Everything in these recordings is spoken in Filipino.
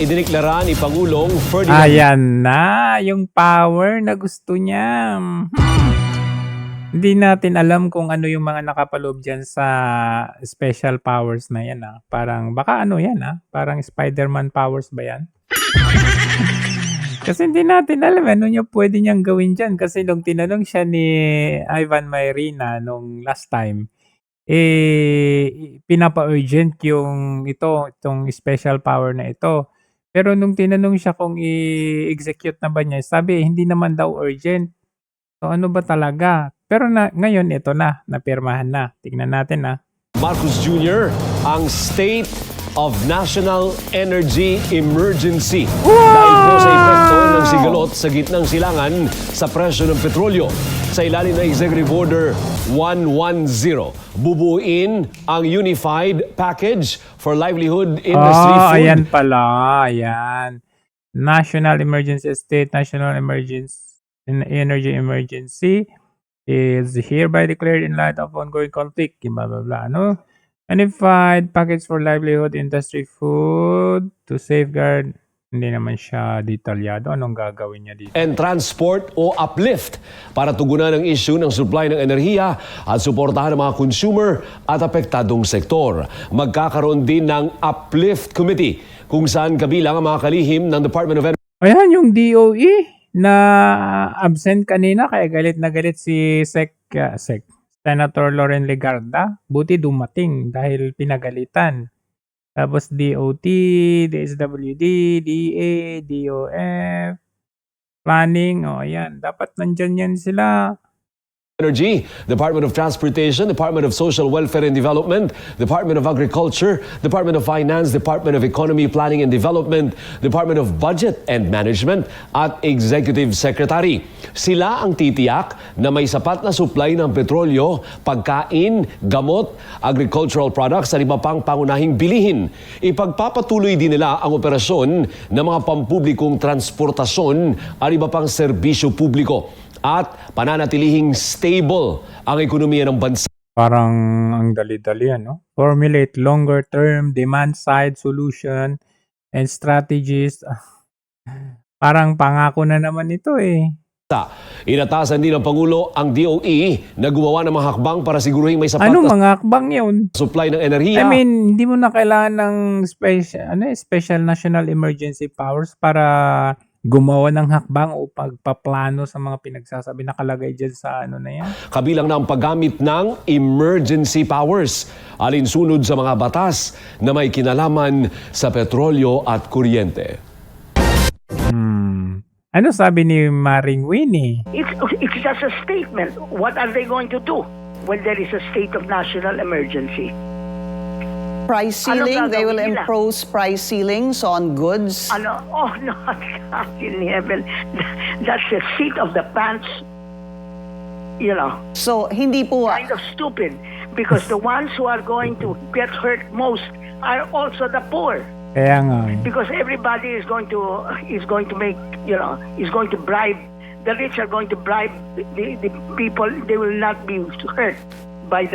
Idiniklara ni Pangulong Ferdinand. Ayan na, yung power na gusto niya. Hindi natin alam kung ano yung mga nakapaloob dyan sa special powers na yan. Parang, baka ano yan parang Spider-Man powers ba yan? Kasi hindi natin alam ano niya pwede niyang gawin dyan. Kasi nung tinanong siya ni Ivan Mayrina nung last time, pinapa-urgent itong special power na ito. Pero nung tinanong siya kung i-execute na ba niya, sabi hindi naman daw urgent. So ano ba talaga? Pero ngayon ito na, napirmahan na. Tingnan natin Marcos Jr. ang State of National Energy Emergency. Dahil po sa epekto ng sigalot sa gitnang silangan sa presyo ng petrolyo. Sa ilalim ng Executive Order 110, bubuin ang Unified Package for Livelihood Industry Food. Ayan pala, ayan. National Emergency State, National Energy Emergency is hereby declared in light of ongoing conflict, blah blah blah, Unified Package for Livelihood Industry Food to safeguard. Hindi naman siya detalyado anong gagawin niya dito. And transport o uplift para tugunan ang issue ng supply ng enerhiya at suportahan ang mga consumer at apektadong sektor. Magkakaroon din ng Uplift Committee kung saan kabilang ang mga kalihim ng Department of Energy. Ayan yung DOE na absent kanina kaya galit na galit si Senator Loren Legarda. Buti dumating dahil pinagalitan. Tapos DOT, DSWD, DA, DOF, planning, ayan. Dapat nandyan yan sila. Energy, Department of Transportation, Department of Social Welfare and Development, Department of Agriculture, Department of Finance, Department of Economy, Planning and Development, Department of Budget and Management, at Executive Secretary. Sila ang titiyak na may sapat na supply ng petrolyo, pagkain, gamot, agricultural products at iba pang pangunahing bilihin. Ipagpapatuloy din nila ang operasyon ng mga pampublikong transportasyon at iba pang serbisyo publiko at pananatilihing stable ang ekonomiya ng bansa. Parang ang dali-dali Formulate longer-term demand-side solution and strategies. Parang pangako na naman ito Inatasan din ng Pangulo ang DOE na gumawa ng mga hakbang para siguruhin may sapat Anong na mga hakbang yun? supply ng enerhiya. I mean, hindi mo na kailangan ng special national emergency powers para gumawa ng hakbang o pagpaplano sa mga pinagsasabi nakalagay dyan sa na yan. Kabilang na ang paggamit ng emergency powers, alinsunod sa mga batas na may kinalaman sa petrolyo at kuryente. Ano sabi ni Maring Winnie? It's just a statement. What are they going to do when there is a state of national emergency? Price ceiling, they will gagawin nila? impose price ceilings on goods. Oh no, God in heaven. That's the seat of the pants, So, hindi po, kind of stupid. Because the ones who are going to get hurt most are also the poor. Kaya nga. Because everybody is going to make, is going to bribe. The rich are going to bribe the people. They will not be hurt by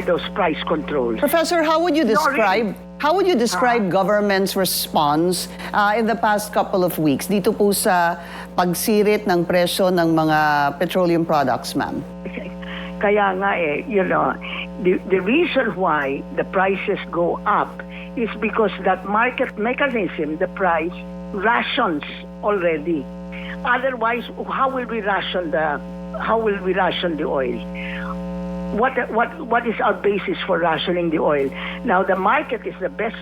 those price controls. Professor, how would you describe really. government's response in the past couple of weeks dito po sa pagsirit ng presyo ng mga petroleum products, ma'am? Kaya nga the reason why the prices go up is because that market mechanism, the price, rations already. Otherwise, how will we ration the oil? What is our basis for rationing the oil? Now, the market is the best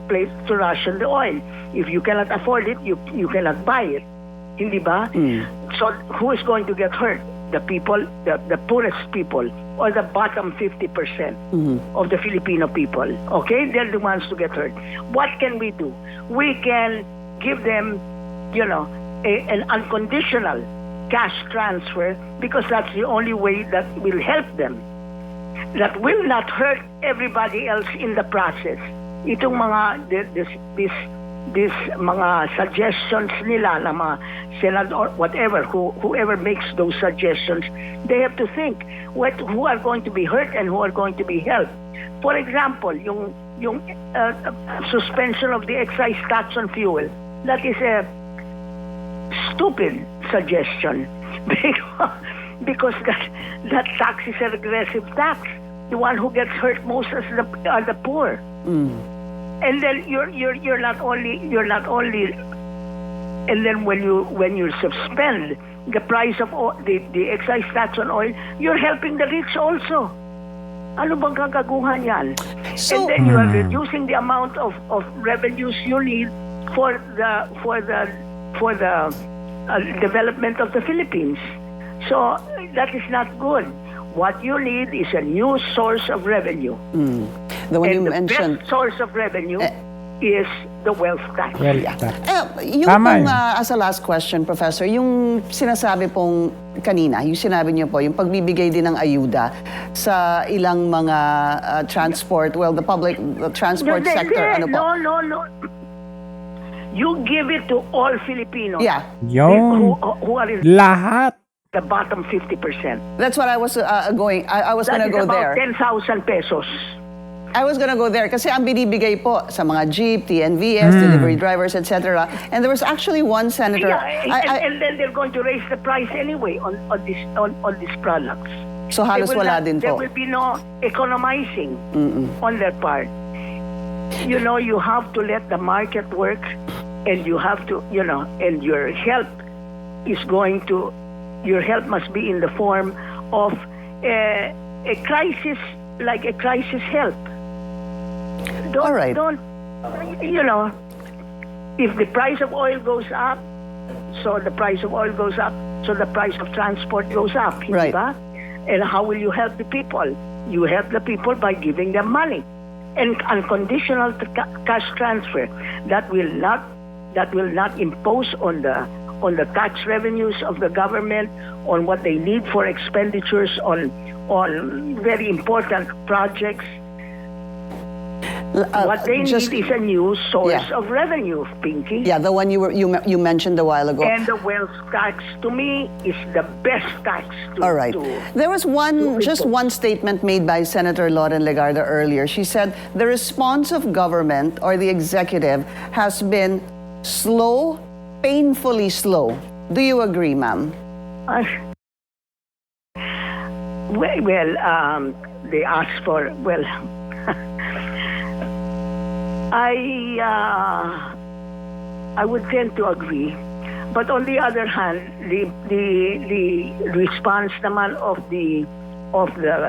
place to ration the oil. If you cannot afford it, you cannot buy it. Hindi ba? So, who is going to get hurt? The people, the poorest people, or the bottom 50% of the Filipino people. Okay? They're the ones to get hurt. What can we do? We can give them, an unconditional cash transfer because that's the only way that will help them. That will not hurt everybody else in the process. Itong mga, this mga suggestions nila na mga Senate or whatever, whoever makes those suggestions, they have to think who are going to be hurt and who are going to be helped. For example, yung yung suspension of the excise tax on fuel, that is a stupid suggestion because that tax is a regressive tax. The one who gets hurt most are the poor. And then you're not only and then when you suspend the price of the excise tax on oil, you're helping the rich also. Ano bang kagaguhan yan? So- And then you are reducing the amount of revenues you need for the development of the Philippines. So that is not good. What you need is a new source of revenue. The one you And the mentioned. best source of revenue is the wealth tax. Well, Yung Tama pong, yun. as a last question, Professor, yung sinasabi pong kanina, yung sinabi niyo po, yung pagbibigay din ng ayuda sa ilang mga transport, the transport sector, ano po? No. You give it to all Filipinos Yeah, Yung who are in lahat. the bottom 50%. that's what I was going, I was That gonna is go about there. 10,000 pesos. I was gonna go there kasi ang binibigay po sa mga jeep, TNVS, delivery drivers, etc. And there was actually one senator. Yeah, and then they're going to raise the price anyway on these products. So halos They will wala not- din There po. will be no economizing on their part. You know, you have to let the market work, and you have to, and your help must be in the form of a crisis, like a crisis help. All right. If the price of oil goes up, so the price of oil goes up, so the price of transport goes up. Hindi Right. ba? And how will you help the people? You help the people by giving them money and unconditional cash transfer that will not impose on the tax revenues of the government, on what they need for expenditures on very important projects. What they need is a new source Yeah. of revenue, Pinky. Yeah, the one you mentioned a while ago. And the wealth tax, to me, is the best tax to All right. There was just one statement made by Senator Lauren Legarda earlier. She said the response of government or the executive has been slow, painfully slow. Do you agree, ma'am? They asked for, I would tend to agree. But on the other hand, the response naman of the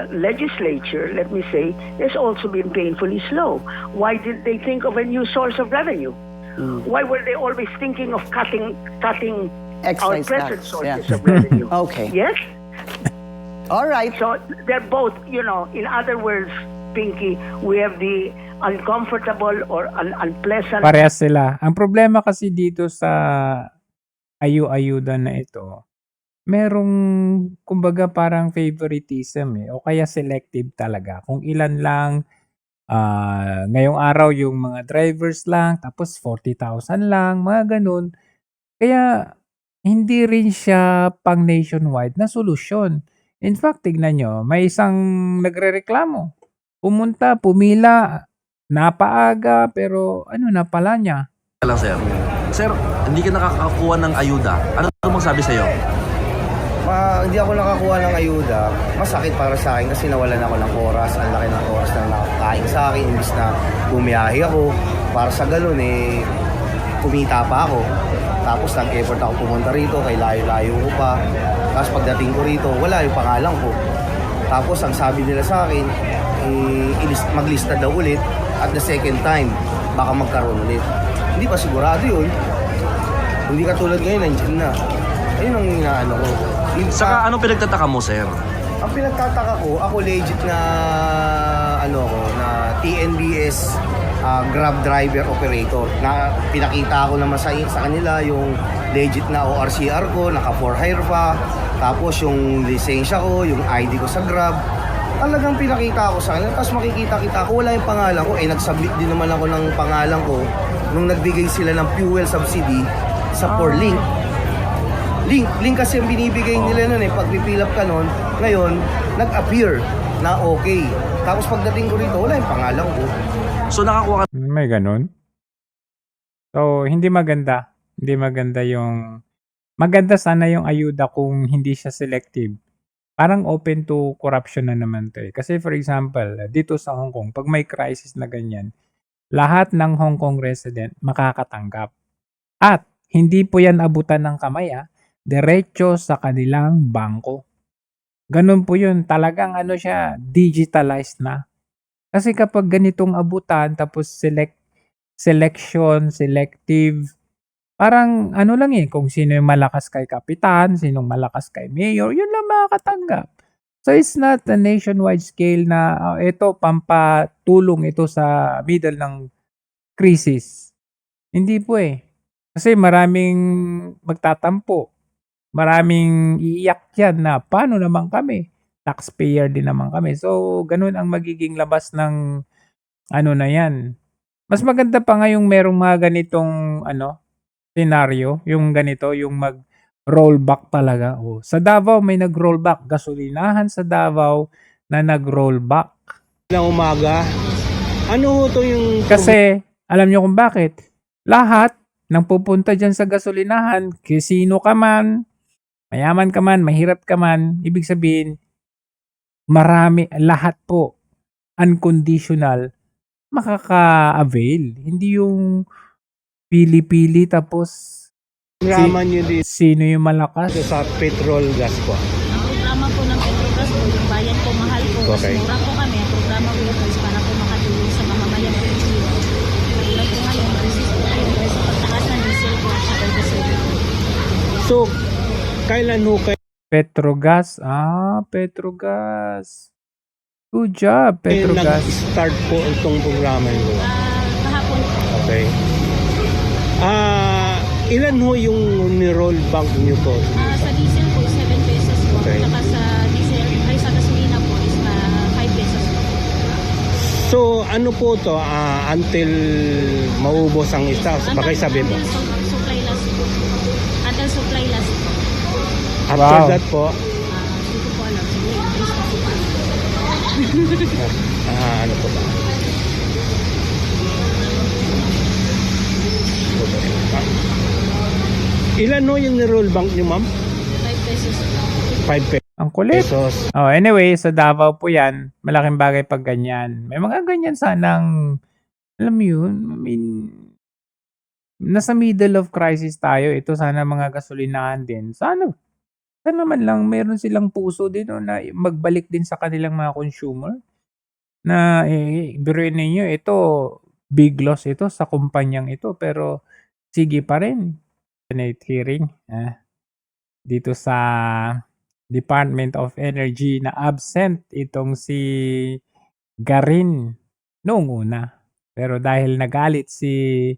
legislature, let me say, has also been painfully slow. Why did they think of a new source of revenue? Why were they always thinking of cutting our Excise present tax, sources yeah. of revenue? Okay. Yes? All right. So they're both, in other words, Pinky, we have the uncomfortable or unpleasant. Parehas sila. Ang problema kasi dito sa ayu-ayuda na ito, merong kumbaga parang favoritism o kaya selective talaga. Kung ilan lang, ngayong araw yung mga drivers lang, tapos 40,000 lang, mga ganun. Kaya hindi rin siya pang nationwide na solusyon. In fact, tignan nyo, may isang nagrereklamo. Pumila, napaaga, pero napala niya. lang, sir. Sir, hindi ka nakakakuha ng ayuda. Ano bang sabi sa'yo? Hindi ako nakakuha ng ayuda. Masakit para sa akin kasi nawalan ako ng oras. Ang laki ng oras na nakakain sa akin. Imbis na bumiyahe ako. Para sa galon, kumita pa ako. Tapos nag-effort ako pumunta rito. Kay layo-layo ko pa. Tapos pagdating ko rito, wala yung pangalan ko. Tapos ang sabi nila sa akin, maglista daw ulit. At the second time, baka magkaroon ulit. Hindi pa sigurado yun. Hindi katulad ngayon, nandiyan na. Ayun ang inaano ko. Saka anong pinagtataka mo, sir? Ang pinagtataka ko, ako legit na na TNBS Grab driver operator. Na pinakita ko naman sa kanila yung legit na ORCR ko, naka for hire pa. Tapos yung lisensya ko, yung ID ko sa Grab. Talagang pinakita ko sa kanila. Tapos makikita-kita ko, wala yung pangalan ko. Nag-submit din naman ako ng pangalan ko nung nagbigay sila ng fuel subsidy sa Porlink. Link kasi ang binibigay nila nun pag pipilap ka nun, ngayon, nag-appear. na okay. Tapos pagdating ko rito, wala yung pangalan ko. So nakakuha ka May ganun. So, hindi maganda. Hindi maganda yung... Maganda sana yung ayuda kung hindi siya selective. Parang open to corruption na naman to eh. Kasi for example, dito sa Hong Kong, pag may crisis na ganyan, lahat ng Hong Kong resident makakatanggap. At hindi po yan abutan ng kamay diretso sa kanilang bangko. Ganun po yun. Talagang ano siya, digitalized na. Kasi kapag ganitong abutan, tapos selective, parang ano lang kung sino yung malakas kay kapitan, sinong malakas kay mayor, yun lang makakatanggap. So it's not a nationwide scale na ito pampatulong ito sa middle ng crisis. Hindi po Kasi maraming magtatampo. Maraming iiyak yan na paano naman kami? Taxpayer din naman kami. So ganun ang magiging labas ng ano na yan. Mas maganda pa nga yung merong mga ganitong senaryo, yung ganito, yung mag-rollback talaga. Sa Davao may nag-rollback. Gasolinahan sa Davao na nag-rollback. ng umaga. Ano ho to yung Kasi, alam nyo kung bakit? Lahat ng pupunta dyan sa gasolinahan, sino ka man, mayaman ka man, mahirap ka man, ibig sabihin, lahat po, unconditional, makaka-avail. Hindi yung pili-pili tapos programa nyo dito sino yung malakas. sa petrol gas po? Ang programa po ng Petrogas po, yung bayan po mahal po, Okay. mas mura po kami. Ang programa po ito is para po makatulong sa mamamayan po yung zero. Mahirap po ngayon, resist po tayo dahil sa pagtaas ng diesel po at saka gasolina. So, kailan ho kayo Petrogas. Petrogas. Good job, Petrogas. nag-start po itong programa nyo? Kahapon po, Okay. Ilan ho yung ni-roll bank nyo po? sa diesel po, 7 pesos po. Okay. Saka sa diesel, ay sa gasolina po is 5 pesos po. So, ano po to until maubos ang stock? Baka sabi mo. Until supply last po. Until supply last po. After Wow. that po, Hindi ko po alam. Sige, increase na po pa. ano po ba? Ilan ho yung ni-roll bank nyo, ma'am? 5 pesos po. 5 Ang kulit. pesos. Anyway, sa Davao po yan, malaking bagay pag ganyan. May mga ganyan sanang, alam mo yun, I mean, nasa middle of crisis tayo. Ito sana mga gasolinahan din. Sana man lang meron silang puso din na magbalik din sa kanilang mga consumer. Na biruin ninyo, ito, big loss ito sa kumpanyang ito. Pero sige pa rin. Senate hearing dito sa Department of Energy na absent itong si Garin noong una. Pero dahil nagalit si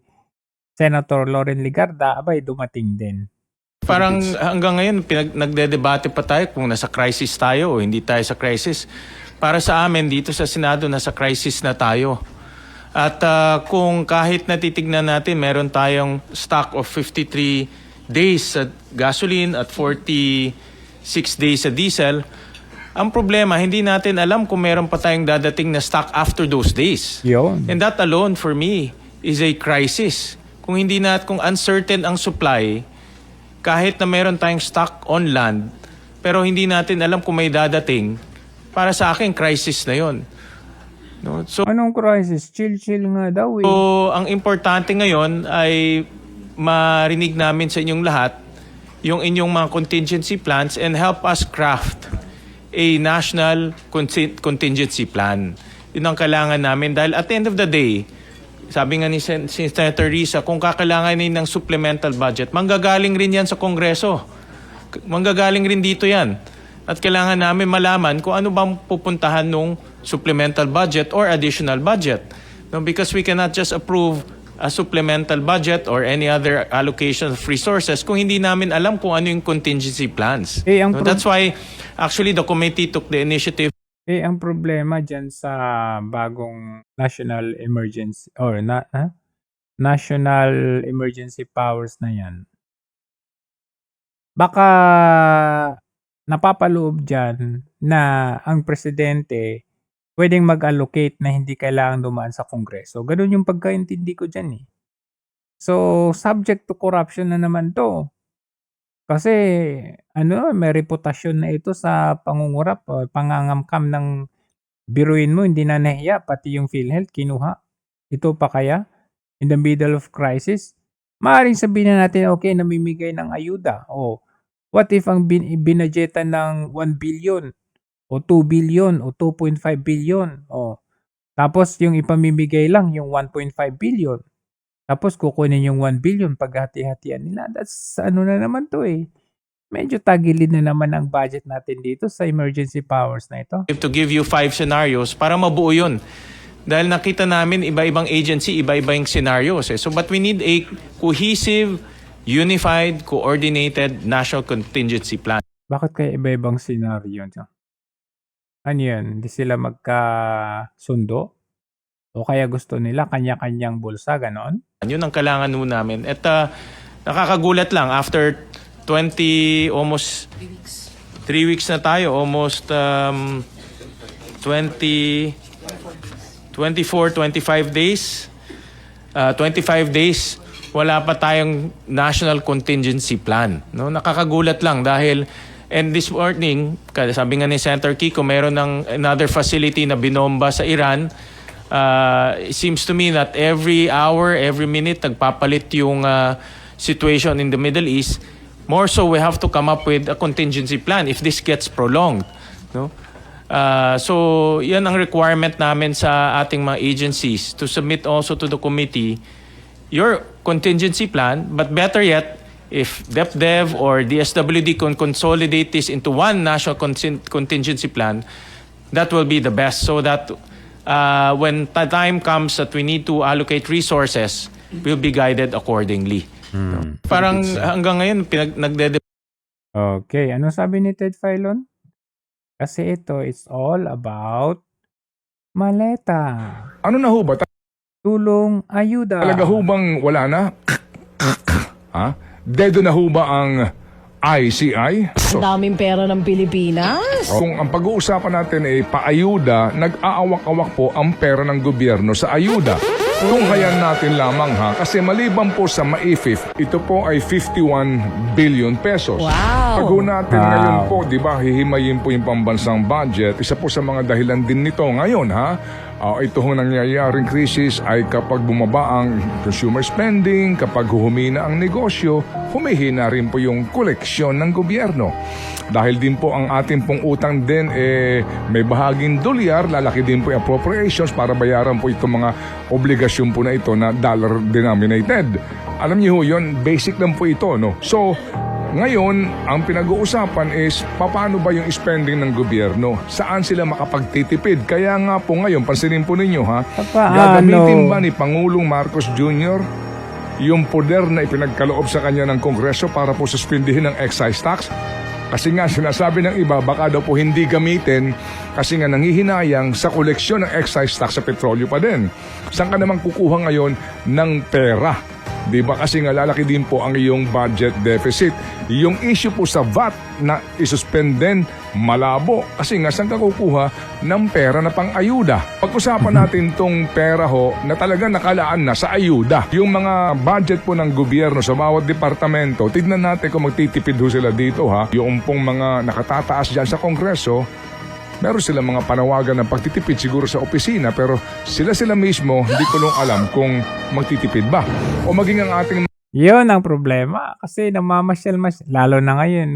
Senator Loren Legarda, abay dumating din. Parang hanggang ngayon, nagdedebate pa tayo kung nasa crisis tayo o hindi tayo sa crisis. Para sa amin, dito sa Senado, nasa crisis na tayo. At kung kahit natitignan natin, meron tayong stock of 53 days sa gasoline at 46 days sa diesel, ang problema, hindi natin alam kung meron pa tayong dadating na stock after those days. Yun. And that alone, for me, is a crisis. Kung uncertain ang supply, kahit na meron tayong stock on land, pero hindi natin alam kung may dadating, para sa akin, crisis na yon. No? So, Anong crisis? Chill nga daw ang importante ngayon ay marinig namin sa inyong lahat yung inyong mga contingency plans and help us craft a national contingency plan. Yun ang kailangan namin dahil at the end of the day, sabi nga ni Senator Risa, kung kakailanganin ng supplemental budget, manggagaling rin yan sa Kongreso. Manggagaling rin dito yan. At kailangan namin malaman kung ano bang pupuntahan nung supplemental budget or additional budget. No, because we cannot just approve a supplemental budget or any other allocation of resources kung hindi namin alam kung ano yung contingency plans. No, that's why actually the committee took the initiative. Ang problema dyan sa bagong national emergency or national emergency powers na yan, baka napapaloob diyan na ang presidente pwedeng mag-allocate na hindi kailangang dumaan sa Kongreso. Gano'n yung pagkaintindi ko diyan, eh. So, subject to corruption na naman 'to. Kasi ano, may reputasyon na ito sa pangungurap o pangangamkam ng biruin mo hindi na nahiya pati yung PhilHealth kinuha. Ito pa kaya in the middle of crisis? Maaaring sabihin na natin, okay, namimigay ng ayuda. O, what if ang binadgetan ng 1 billion o 2 billion o 2.5 billion? O, tapos yung ipamimigay lang yung 1.5 billion. Tapos kukunin yung 1 billion paghati-hatian nila. That's ano na naman 'to, eh. Medyo tagilid na naman ang budget natin dito sa emergency powers na ito. To give you 5 scenarios para mabuo yun. Dahil nakita namin iba-ibang agency, iba-iba yung scenarios. So but we need a cohesive, unified, coordinated national contingency plan. Bakit kaya iba-ibang senaryo? Ano yan? Hindi sila magkasundo? O kaya gusto nila kanya-kanyang bulsa, ganon? Yun ang kailangan mo namin. At nakakagulat lang, after almost 3 weeks na tayo, almost 24, 25 days, 25 days, wala pa tayong national contingency plan. No? Nakakagulat lang dahil, and this morning, sabi nga ni Senator Kiko, meron ng another facility na binomba sa Iran. It seems to me that every hour, every minute, nagpapalit yung situation in the Middle East. More so, we have to come up with a contingency plan if this gets prolonged. No? So, yan ang requirement namin sa ating mga agencies to submit also to the committee your contingency plan, but better yet, if DepDev or DSWD can consolidate this into one national contingency plan, that will be the best so that when the time comes that we need to allocate resources, we'll be guided accordingly. Parang hanggang ngayon, Okay, ano sabi ni Ted Filon? Kasi ito, it's all about maleta. Ano na ho ba? Tulong, ayuda. Talaga ho bang wala na? Ha? Dedo na ho ba ang ICI? Ang daming pera ng Pilipinas. Kung ang pag-uusapan natin ay paayuda, nag-aawak-awak po ang pera ng gobyerno sa ayuda. Kung hayan natin lamang ha, kasi maliban po sa MAIFIF, ito po ay 51 billion pesos. Wow! Pag natin ngayon po, di ba, hihimayin po yung pambansang budget, isa po sa mga dahilan din nito ngayon ha, ito hong nangyayaring krisis ay kapag bumaba ang consumer spending, kapag humina ang negosyo, humihina rin po yung koleksyon ng gobyerno. Dahil din po ang ating pong utang din may bahaging dolyar, lalaki din po yung appropriations para bayaran po itong mga obligasyon po na ito na dollar denominated. Alam niyo ho yun, basic lang po ito, no? So, ngayon, ang pinag-uusapan is paano ba yung spending ng gobyerno? Saan sila makapagtitipid? Kaya nga po ngayon, pansinin po ninyo ha, gagamitin ba ni Pangulong Marcos Jr. yung poder na ipinagkaloob sa kanya ng Kongreso para po suspindihin ang excise tax? Kasi nga sinasabi ng iba, baka daw po hindi gamitin kasi nga nanghihinayang sa koleksyon ng excise tax sa petrolyo pa din. Saan ka naman kukuha ngayon ng pera? Diba? Kasi nga lalaki din po ang iyong budget deficit. Yung issue po sa VAT na isuspend din, malabo. Kasi nga saan ka kukuha ng pera na pang-ayuda? Pag-usapan natin tong pera ho na talaga nakalaan na sa ayuda. Yung mga budget po ng gobyerno sa bawat departamento, tignan natin kung magtitipid ho sila dito ha. Yung pong mga nakatataas dyan sa Kongreso, meron silang mga panawagan ng pagtitipid siguro sa opisina pero sila mismo hindi ko lang alam kung magtitipid ba o maging ang ating Yun ang problema kasi namamasyal lalo na ngayon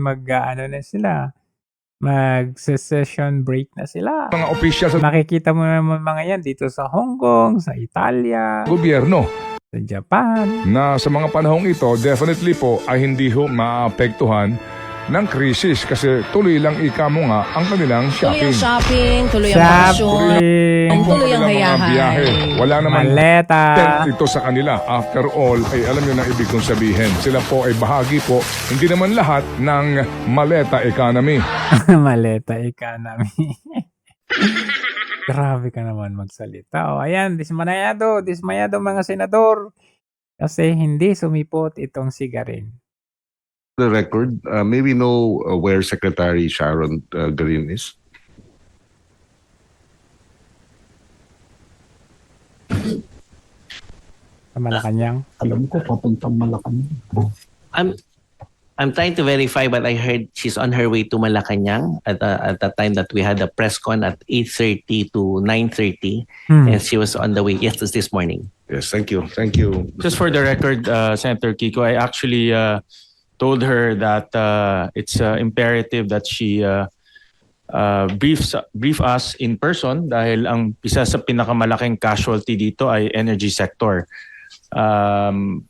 mag-session break na sila. mga officials sa Nakikita mo naman mga yan dito sa Hong Kong, sa Italia, gobyerno sa Japan. na sa mga panahong ito definitely po ay hindi ho maapektuhan ng krisis kasi tuloy lang ika mo nga ang kanilang Tuloy ang shopping. shopping, tuloy ang bakasyon, Ang tuloy ang kanilang mga biyahe. hayahay. Wala naman Maleta. tent ito sa kanila. After all, ay alam nyo na ibig kong sabihin. Sila po ay bahagi po, hindi naman lahat ng maleta economy. Maleta economy. Grabe ka naman magsalita. O, ayan, dismayado mga senador. Kasi hindi sumipot itong sigarin. The record, may we know where Secretary Sharon Green is? Sa Malacanang. Alam ko, papuntang Malacanang. I'm trying to verify, but I heard she's on her way to Malacanang at the time that we had the press con at 8:30 to 9:30, and she was on the way. Yes, this morning. Yes, thank you. Thank you. Just for the record, Senator Kiko, I actually told her that it's imperative that she brief us in person dahil ang isa sa pinakamalaking casualty dito ay energy sector.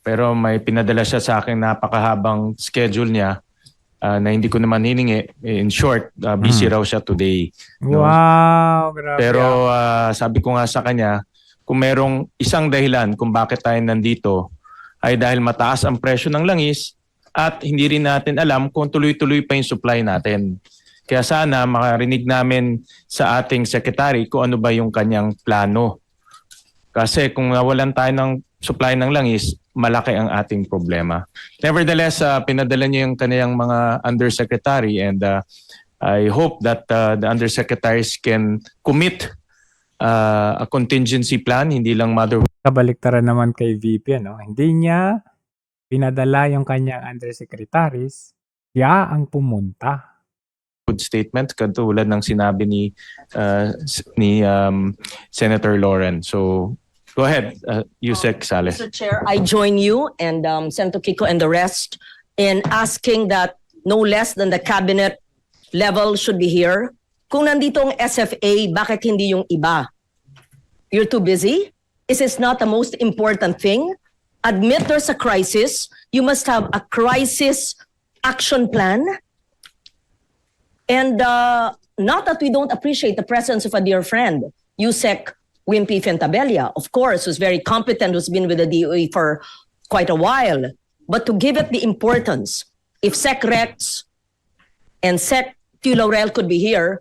Pero may pinadala siya sa akin napakahabang schedule niya na hindi ko naman hiningi. In short, busy raw siya today. No? Wow, grabe. Pero sabi ko nga sa kanya, kung merong isang dahilan kung bakit tayo nandito ay dahil mataas ang presyo ng langis at hindi rin natin alam kung tuloy-tuloy pa yung supply natin. Kaya sana makarinig namin sa ating secretary kung ano ba yung kanyang plano. Kasi kung nawalan tayo ng supply ng langis, malaki ang ating problema. Nevertheless, pinadala niyo yung kanyang mga undersecretary and I hope that the undersecretaries can commit a contingency plan, hindi lang motherhood. Kabaliktaran naman kay VP, ano? Hindi niya pinadala yung kanyang undersecretaries, siya ang pumunta. Statement katulad ng sinabi ni Senator Lauren. So go ahead, Yusek Saleh. Mr. Chair, I join you and Senator Kiko and the rest in asking that no less than the cabinet level should be here. Kung nandito ang SFA, bakit hindi yung iba? You're too busy? Is this not the most important thing? Admit there's a crisis. You must have a crisis action plan. And not that we don't appreciate the presence of a dear friend, Yusek Wimpy Fentabella, of course, who's very competent, who's been with the DOE for quite a while. But to give it the importance, if Sec Rex and Sec T. Laurel could be here,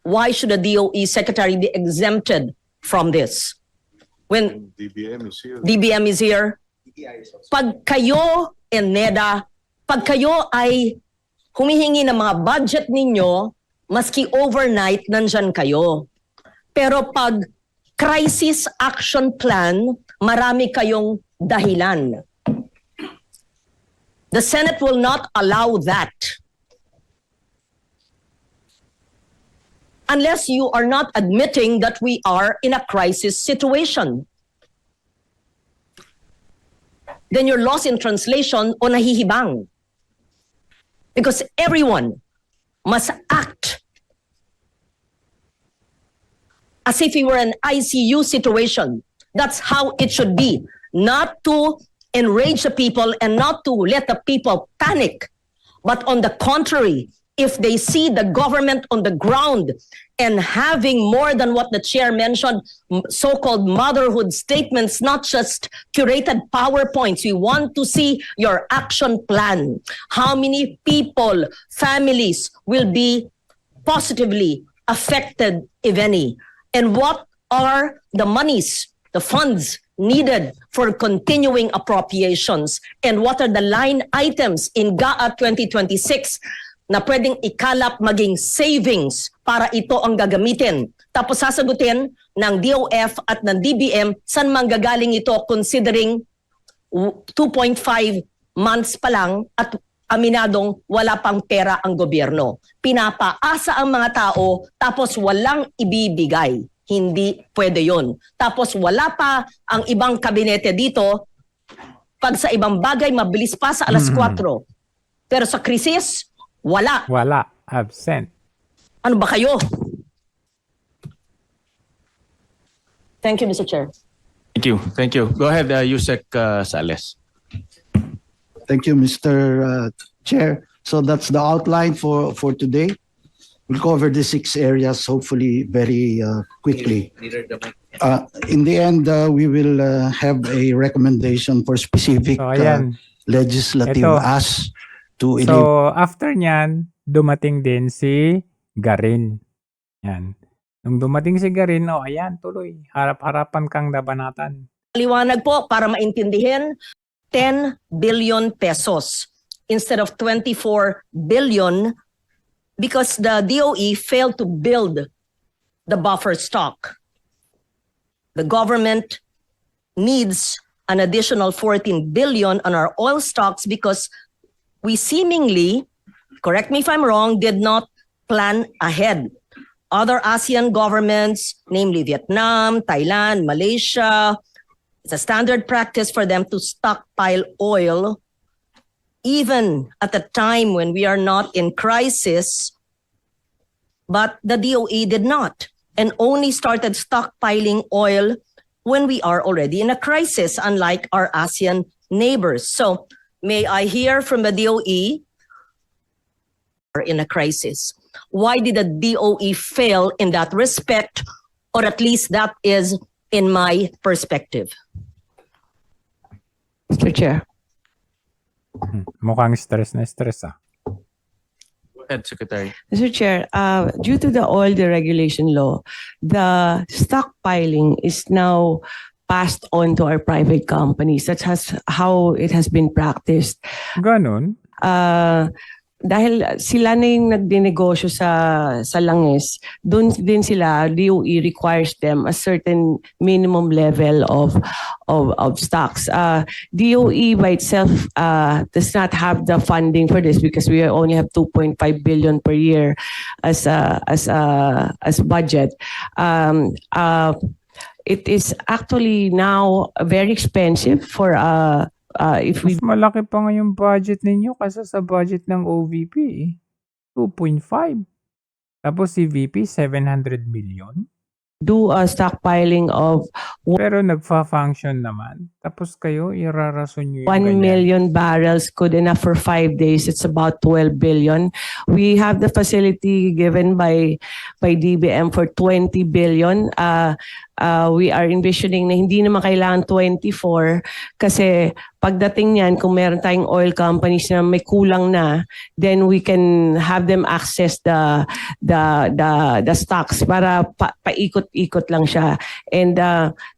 why should the DOE secretary be exempted from this? When DBM is here, pag kayo and NEDA, pag kayo ay humihingi ng mga budget ninyo, maski overnight, nandyan kayo. Pero pag crisis action plan, marami kayong dahilan. The Senate will not allow that. Unless you are not admitting that we are in a crisis situation. Then you're lost in translation o nahihibang. Because everyone must act as if we were an ICU situation. That's how it should be. Not to enrage the people and not to let the people panic. But on the contrary, if they see the government on the ground and having more than what the chair mentioned, so-called motherhood statements, not just curated PowerPoints. We want to see your action plan. How many people, families will be positively affected, if any? And what are the monies, the funds needed for continuing appropriations? And what are the line items in GAA 2026 na pwedeng ikalap maging savings para ito ang gagamitin? Tapos sasagutin ng DOF at ng DBM saan manggagaling ito considering 2.5 months pa lang at aminadong wala pang pera ang gobyerno. Pinapaasa ang mga tao tapos walang ibibigay. Hindi pwede yon. Tapos wala pa ang ibang kabinete dito. Pag sa ibang bagay, mabilis pa sa alas 4. Pero sa krisis, wala. Wala. Absent. Ano ba kayo? Thank you, Mr. Chair. Thank you. Thank you. Go ahead, Yusek Sales. Thank you, Mr. Chair. So that's the outline for today. We'll cover the 6 areas hopefully very quickly. In the end, we will have a recommendation for specific legislative asks to So after nyan, dumating din si Garin. Yan. Nung dumating si Garin, ayan, tuloy. Harap-harapan kang nabanatan. Liwanag po para maintindihin, 10 billion pesos instead of 24 billion because the DOE failed to build the buffer stock. The government needs an additional 14 billion on our oil stocks because we seemingly, correct me if I'm wrong, did not plan ahead. Other ASEAN governments, namely Vietnam, Thailand, Malaysia, it's a standard practice for them to stockpile oil even at a time when we are not in crisis, but the DOE did not and only started stockpiling oil when we are already in a crisis, unlike our ASEAN neighbors. So may I hear from the DOE or in a crisis? Why did the DOE fail in that respect? Or at least that is in my perspective. Mr. Chair. Mukhang stress na stress ah. Go ahead, Secretary. Mr. Chair, due to the oil deregulation law, the stockpiling is now passed on to our private companies. That's how it has been practiced. Ganon? Dahil sila na yung nagdinegosyo sa langis, doon din sila, DOE requires them a certain minimum level of stocks. DOE by itself does not have the funding for this because we only have 2.5 billion per year as budget. It is actually now very expensive for if we... Mas malaki pa nga yung budget ninyo kasi sa budget ng OVP. 2.5. Tapos si VP, 700 million. Do a stockpiling of... Pero nagfa-function naman. Tapos kayo, irarason nyo yung 1 million barrels could enough for 5 days. It's about 12 billion. We have the facility given by DBM for 20 billion. We are envisioning na hindi naman kailangan 24 kasi pagdating niyan, kung meron tayong oil companies na may kulang na, then we can have them access the stocks para paikot-ikot lang siya. And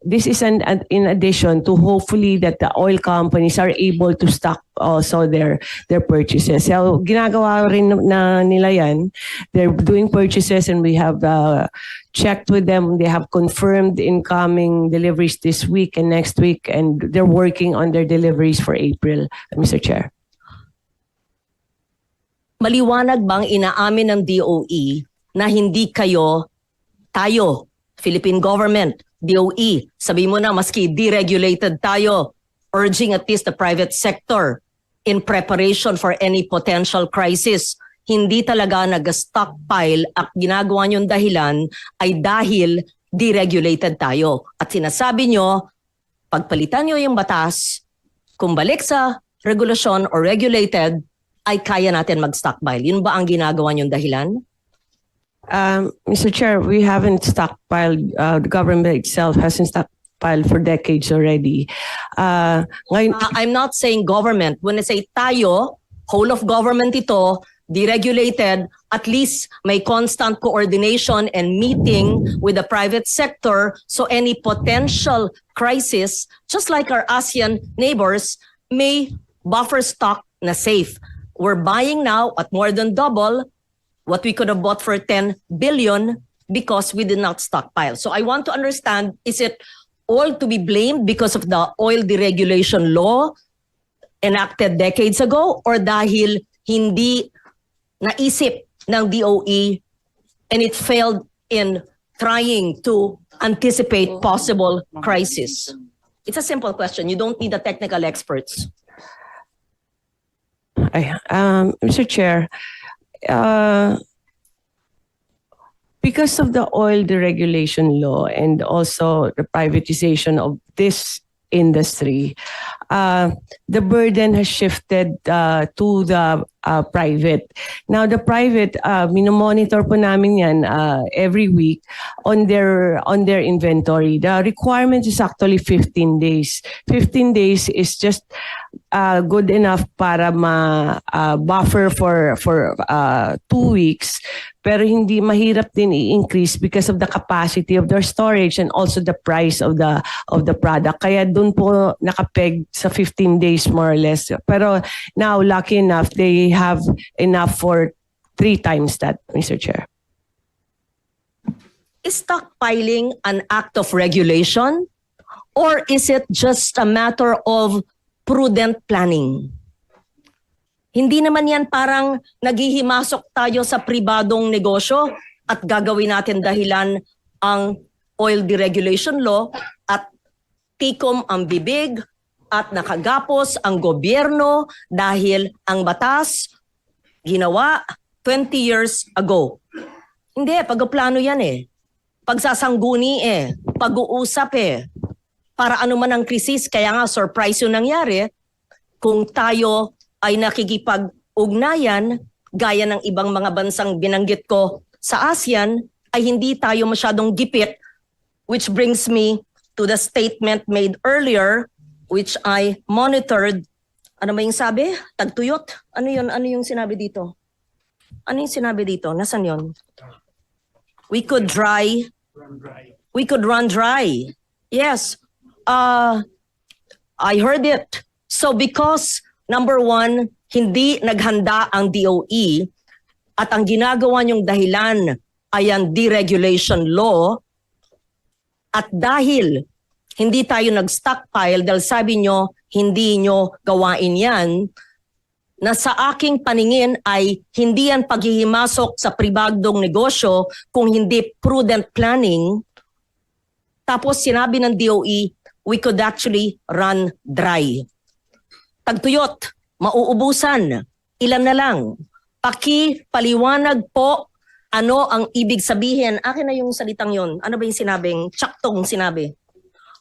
this is in addition to hopefully that the oil companies are able to stock also their purchases. So ginagawa rin na nila yan. They're doing purchases and we have checked with them. They have confirmed incoming deliveries this week and next week, and they're working on their deliveries for April, Mr. Chair. Maliwanag bang inaamin ng DOE na hindi tayo, Philippine government, DOE, sabi mo na maski deregulated tayo, urging at least the private sector in preparation for any potential crisis, hindi talaga nag-stockpile at ginagawa niyong dahilan ay dahil deregulated tayo. At sinasabi nyo, pagpalitan nyo yung batas, kung balik sa regulasyon or regulated, ay kaya natin mag-stockpile. Yun ba ang ginagawa niyong dahilan? Mr. Chair, we haven't stockpiled. The government itself hasn't stockpiled for decades already. I'm not saying government. When I say tayo, whole of government ito, deregulated, at least may constant coordination and meeting with the private sector. So any potential crisis, just like our ASEAN neighbors, may buffer stock na safe. We're buying now at more than double what we could have bought for 10 billion because we did not stockpile. So I want to understand, is it all to be blamed because of the oil deregulation law enacted decades ago or dahil hindi naisip ng DOE and it failed in trying to anticipate possible crisis? It's a simple question. You don't need the technical experts. Mr. Chair, because of the oil deregulation law and also the privatization of this industry, the burden has shifted to the private. Now, the private, minomonitor po namin yan every week on their inventory. The requirement is actually 15 days. 15 days is just good enough para buffer for 2 weeks. Pero hindi mahirap din i-increase because of the capacity of their storage and also the price of the product. Kaya dun po nakapeg sa 15 days more or less. Pero now, lucky enough, they have enough for 3 times that, Mr. Chair. Is stockpiling an act of regulation, or is it just a matter of prudent planning? Hindi naman yan parang naghihimasok tayo sa pribadong negosyo at gagawin natin dahilan ang oil deregulation law at tikom ang bibig at nakagapos ang gobyerno dahil ang batas ginawa 20 years ago. Hindi, pagplano yan pagsasangguni pag-uusap para ano man ang krisis. Kaya nga surprise yung nangyari kung tayo ay nakikipag-ugnayan gaya ng ibang mga bansang binanggit ko sa ASEAN, ay hindi tayo masyadong gipit, which brings me to the statement made earlier which I monitored. Ano ba yung sabi? Tagtuyot? Ano yun? Ano yung sinabi dito? Ano yung sinabi dito? Nasaan yun? We could run dry. Yes. I heard it. So because number one, hindi naghanda ang DOE at ang ginagawa niyong dahilan ay ang deregulation law, at dahil hindi tayo nag-stockpile dahil sabi nyo hindi nyo gawain yan, na sa aking paningin ay hindi yan paghihimasok sa pribadong negosyo kung hindi prudent planning. Tapos sinabi ng DOE, we could actually run dry. Tagtuyot, mauubusan, ilan na lang. Paliwanag po ano ang ibig sabihin. Akin na yung salitang yon. Ano ba yung sinabing, tsaktong sinabi?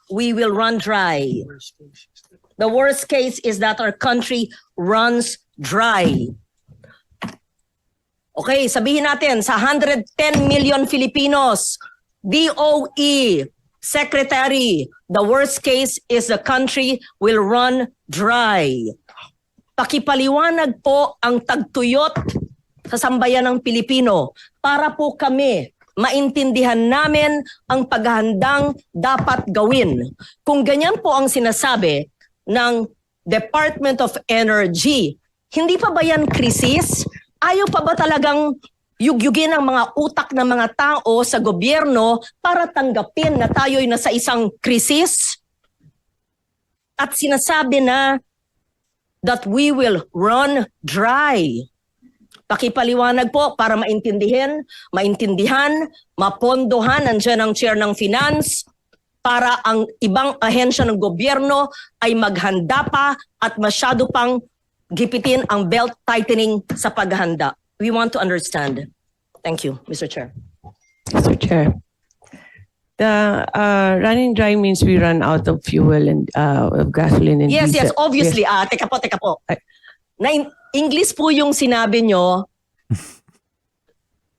We will run dry. The worst case is that our country runs dry. Okay, sabihin natin, sa 110 million Filipinos, DOE, Secretary, the worst case is the country will run dry. Pakipaliwanag po ang tagtuyot sa sambayan ng Pilipino para po kami maintindihan namin ang paghahandang dapat gawin. Kung ganyan po ang sinasabi ng Department of Energy, hindi pa ba yan krisis? Ayaw pa ba talagang yugyugin ang mga utak ng mga tao sa gobyerno para tanggapin na tayo'y nasa isang krisis? At sinasabi na that we will run dry. Pakipaliwanag po para maintindihan, mapondohan, nandiyan ang chair ng finance, para ang ibang ahensya ng gobyerno ay maghanda pa at masyado pang gipitin ang belt tightening sa paghahanda. We want to understand. Thank you, Mr. Chair. Mr. Chair, the running dry means we run out of fuel and of gasoline and Yes, diesel. obviously. Yes. Teka po. English po yung sinabi nyo.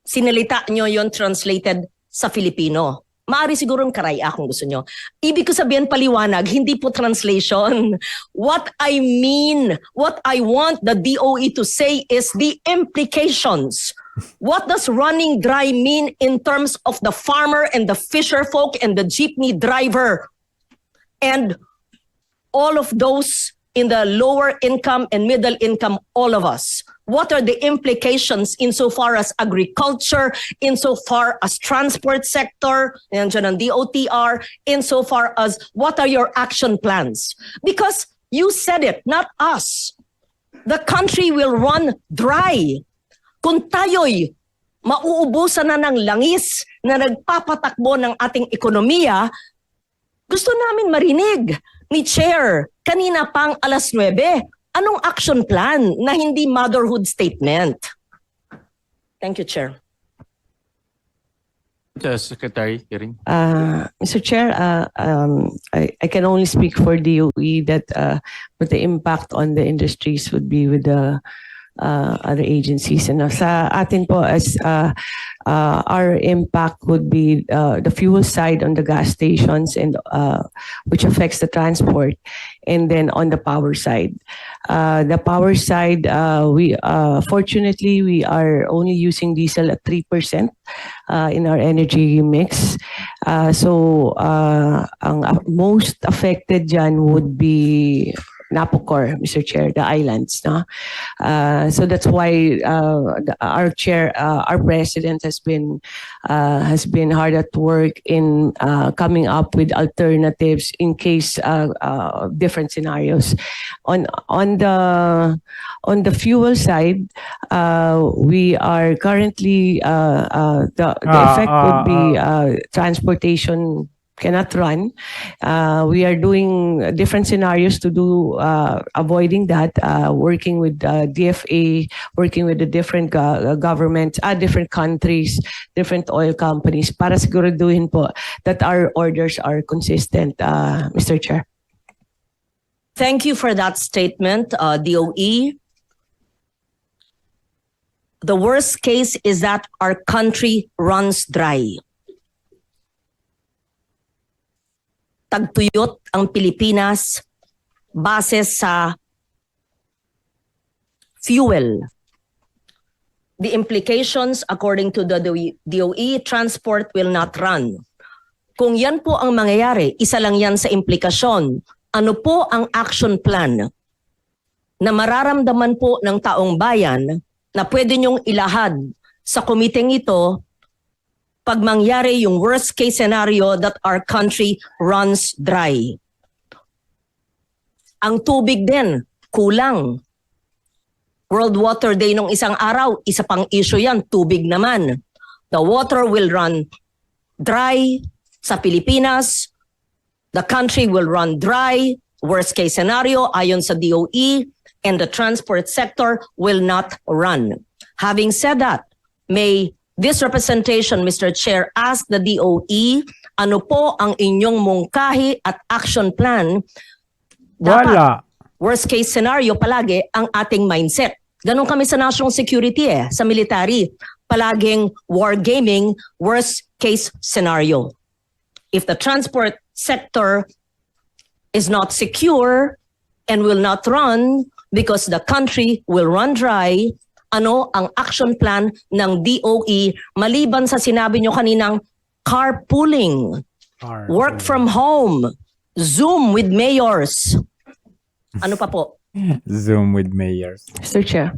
Sinalita nyo yon translated sa Filipino. Maaari sigurong karaya kung gusto nyo. Ibig ko sabihin paliwanag, hindi po translation. What I mean, what I want the DOE to say is the implications. What does running dry mean in terms of the farmer and the fisher folk and the jeepney driver and all of those in the lower income and middle income, all of us? What are the implications insofar as agriculture, insofar as transport sector, nandiyan ang DOTR, insofar as what are your action plans? Because you said it, not us. The country will run dry. Kung tayo'y mauubusan na ng langis na nagpapatakbo ng ating ekonomiya, gusto namin marinig ni Chair kanina pang 9:00. Anong action plan na hindi motherhood statement? Thank you, Chair. Secretary Kiring. Mr. Chair, I can only speak for DOE that what the impact on the industries would be with the other agencies. And sa atin po, as our impact would be the fuel side on the gas stations, and which affects the transport, and then on the power side. The power side, we fortunately we are only using diesel at 3% in our energy mix. So ang most affected dyan would be Napocor, Mr. Chair, the islands. No? So that's why our chair, our president has been hard at work in coming up with alternatives in case different scenarios. On the fuel side, we are currently the effect would be transportation cannot run. We are doing different scenarios to do avoiding that, working with DFA, working with the different governments, different countries, different oil companies para siguraduhin po that our orders are consistent, Mr. Chair. Thank you for that statement, DOE. The worst case is that our country runs dry. Tagtuyot ang Pilipinas base sa fuel. The implications, according to the DOE, transport will not run. Kung yan po ang mangyayari, isa lang yan sa implikasyon. Ano po ang action plan na mararamdaman po ng taong bayan na pwede niyong ilahad sa komiteng ito pag mangyari yung worst case scenario that our country runs dry? Ang tubig din, kulang. World Water Day nung isang araw, isa pang issue yan, tubig naman. The water will run dry sa Pilipinas. The country will run dry, worst case scenario, ayon sa DOE, and the transport sector will not run. Having said that, may this representation, Mr. Chair, ask the DOE, ano po ang inyong mungkahi at action plan? Dapat, worst case scenario palagi ang ating mindset. Ganon kami sa national security sa military. Palaging war gaming, worst case scenario. If the transport sector is not secure and will not run because the country will run dry, ano ang action plan ng DOE maliban sa sinabi nyo kaninang carpooling, work from home, Zoom with mayors? Ano pa po? Zoom with mayors. Mr. Chair.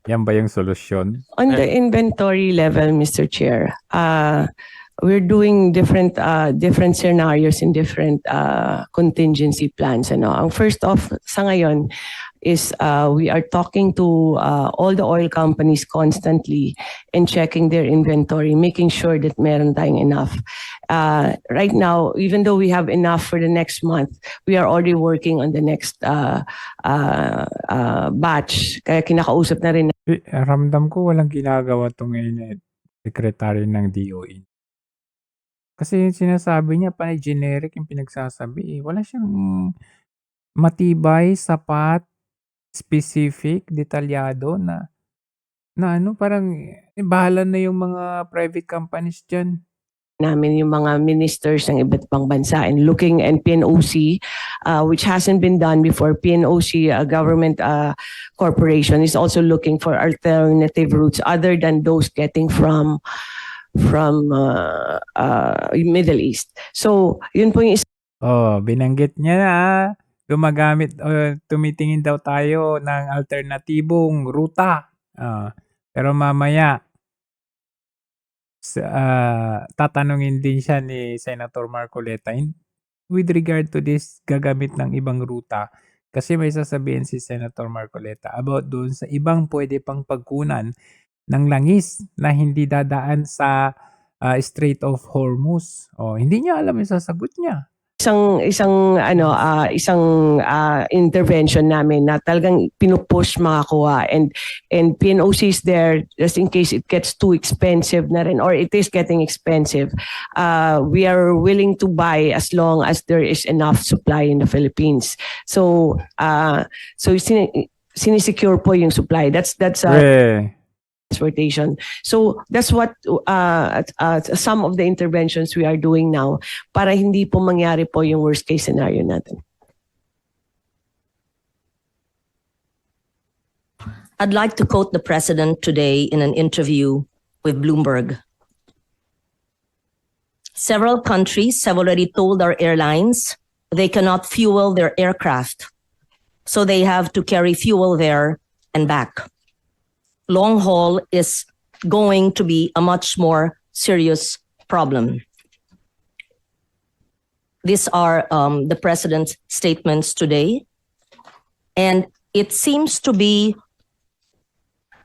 Yan ba yung solusyon? On the inventory level, Mr. Chair, we're doing different scenarios in different contingency plans. Ano? Ang first off sa ngayon is we are talking to all the oil companies constantly and checking their inventory, making sure that meron tayong enough. Right now, even though we have enough for the next month, we are already working on the next batch. Kaya kinakausap na rin. Ramdam ko walang ginagawa tong secretary ng DOE. Kasi yung sinasabi niya, generic yung pinagsasabi. Wala siyang matibay, sapat, specific, detalyado na ano, parang bahala na yung mga private companies dyan. Namin yung mga ministers ng iba't pang bansa and looking and PNOC, which hasn't been done before. PNOC, a government corporation, is also looking for alternative routes other than those getting from Middle East. So, yun po yung binanggit niya na gumagamit tumitingin daw tayo ng alternatibong ruta. Pero mamaya tatanungin din siya ni Senator Marcoleta with regard to this gagamit ng ibang ruta. Kasi may sasabihin si Senator Marcoleta about doon sa ibang pwede pang pagkunan ng langis na hindi dadaan sa Strait of Hormuz. Hindi niya alam yung sasagot niya. Isang intervention namin na talagang pinupush makakuha and PNOC is there just in case it gets too expensive na rin or it is getting expensive. We are willing to buy as long as there is enough supply in the Philippines. So sinisecure po yung supply. That's transportation. So that's what some of the interventions we are doing now para hindi po mangyari po yung worst case scenario natin. I'd like to quote the president today in an interview with Bloomberg. Several countries have already told our airlines they cannot fuel their aircraft, so they have to carry fuel there and back. Long haul is going to be a much more serious problem. These are the president's statements today, and it seems to be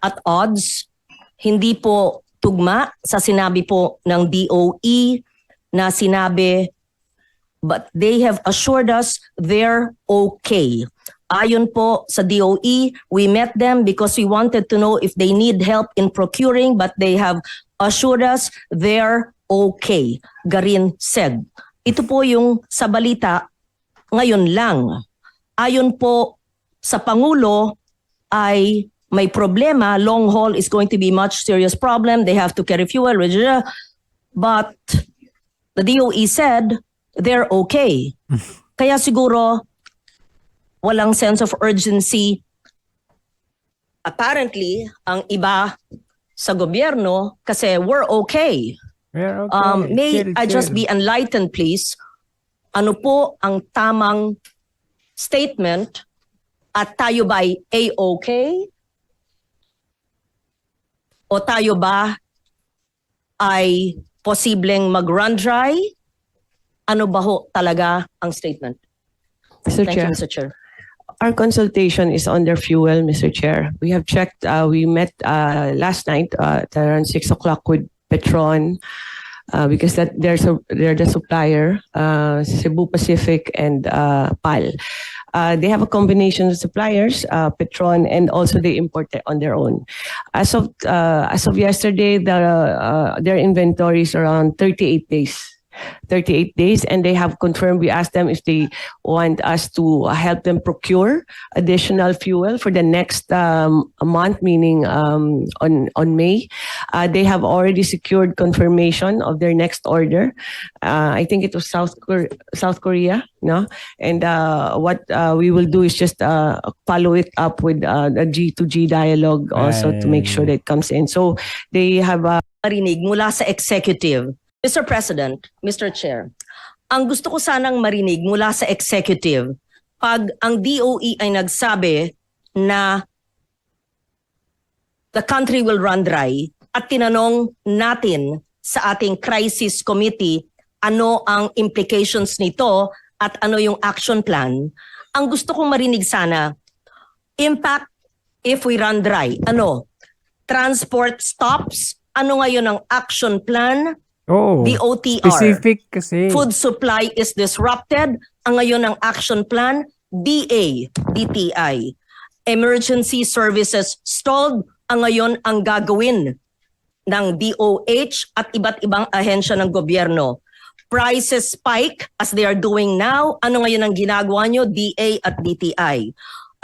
at odds, hindi po tugma sa sinabi po ng DOE na sinabi, but they have assured us they're okay. Ayon po sa DOE, we met them because we wanted to know if they need help in procuring, but they have assured us they're okay. Garin said. Ito po yung sa balita ngayon lang. Ayon po sa Pangulo ay may problema, long haul is going to be much serious problem. They have to carry fuel, but the DOE said they're okay. Kaya siguro walang sense of urgency. Apparently, ang iba sa gobyerno kasi we're okay. We're okay. May Chill, I just chill. be enlightened, please? Ano po ang tamang statement at tayo ba ay A-okay? O tayo ba ay posibleng mag-run dry? Ano ba ho talaga ang statement? Mr. Thank Chair. you, Mr. Chair. Our consultation is on their fuel, Mr. Chair. We have checked, we met last night at around 6 o'clock with Petron because they're the supplier, Cebu Pacific and PAL. They have a combination of suppliers, Petron, and also they import on their own. As of yesterday, their inventory is around 38 days. 38 days, and they have confirmed. We asked them if they want us to help them procure additional fuel for the next month, meaning on May. They have already secured confirmation of their next order. I think it was South Korea, no? And what we will do is just follow it up with a G2G dialogue also to make sure that it comes in. So they have Marinig mula sa executive. Mr. President, Mr. Chair, ang gusto ko sanang marinig mula sa executive, pag ang DOE ay nagsabi na the country will run dry at tinanong natin sa ating crisis committee ano ang implications nito at ano yung action plan, ang gusto kong marinig sana, impact if we run dry. Ano? Transport stops? Ano ngayon ang action plan? Oh, DOTR. specific kasi. Food supply is disrupted. Ang ngayon ng action plan, DA, DTI. Emergency services stalled. Ang ngayon ang gagawin ng DOH at iba't ibang ahensya ng gobyerno. Prices spike as they are doing now. Ano ngayon ang ginagawa nyo, DA at DTI?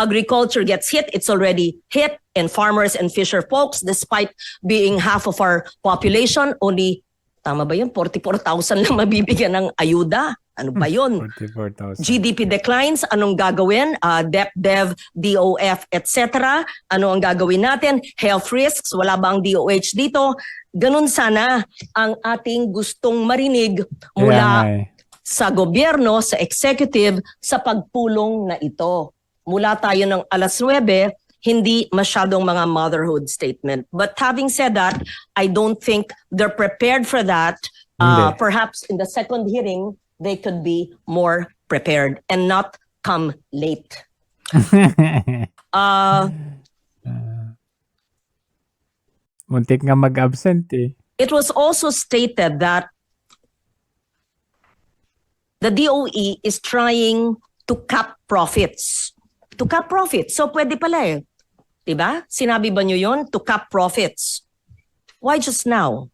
Agriculture gets hit. It's already hit. And farmers and fisher folks, despite being half of our population, only tama ba yun? 44,000 lang mabibigyan ng ayuda. Ano ba yun? 44,000. GDP declines, anong gagawin? DepDev, DOF, etc. Ano ang gagawin natin? Health risks, wala ba ang DOH dito? Ganun sana ang ating gustong marinig mula sa gobyerno, sa executive, sa pagpulong na ito. Mula tayo ng alas 9, hindi masyadong mga motherhood statement. But having said that, I don't think they're prepared for that. Perhaps in the second hearing, they could be more prepared and not come late. Muntik nga mag-absent eh. It was also stated that the DOE is trying to cap profits. To cap profits. So pwede pala eh. Diba? Sinabi ba nyo yun? To cap profits. Why just now?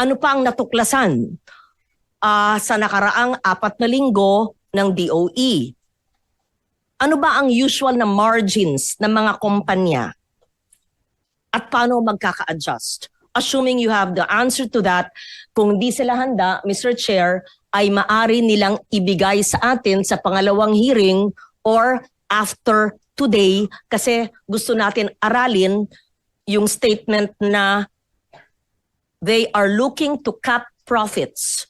Ano pa ang natuklasan sa nakaraang 4 na linggo ng DOE? Ano ba ang usual na margins ng mga kumpanya? At paano magkaka-adjust? Assuming you have the answer to that, kung di sila handa, Mr. Chair, ay maari nilang ibigay sa atin sa pangalawang hearing or after today kasi gusto natin aralin yung statement na they are looking to cut profits.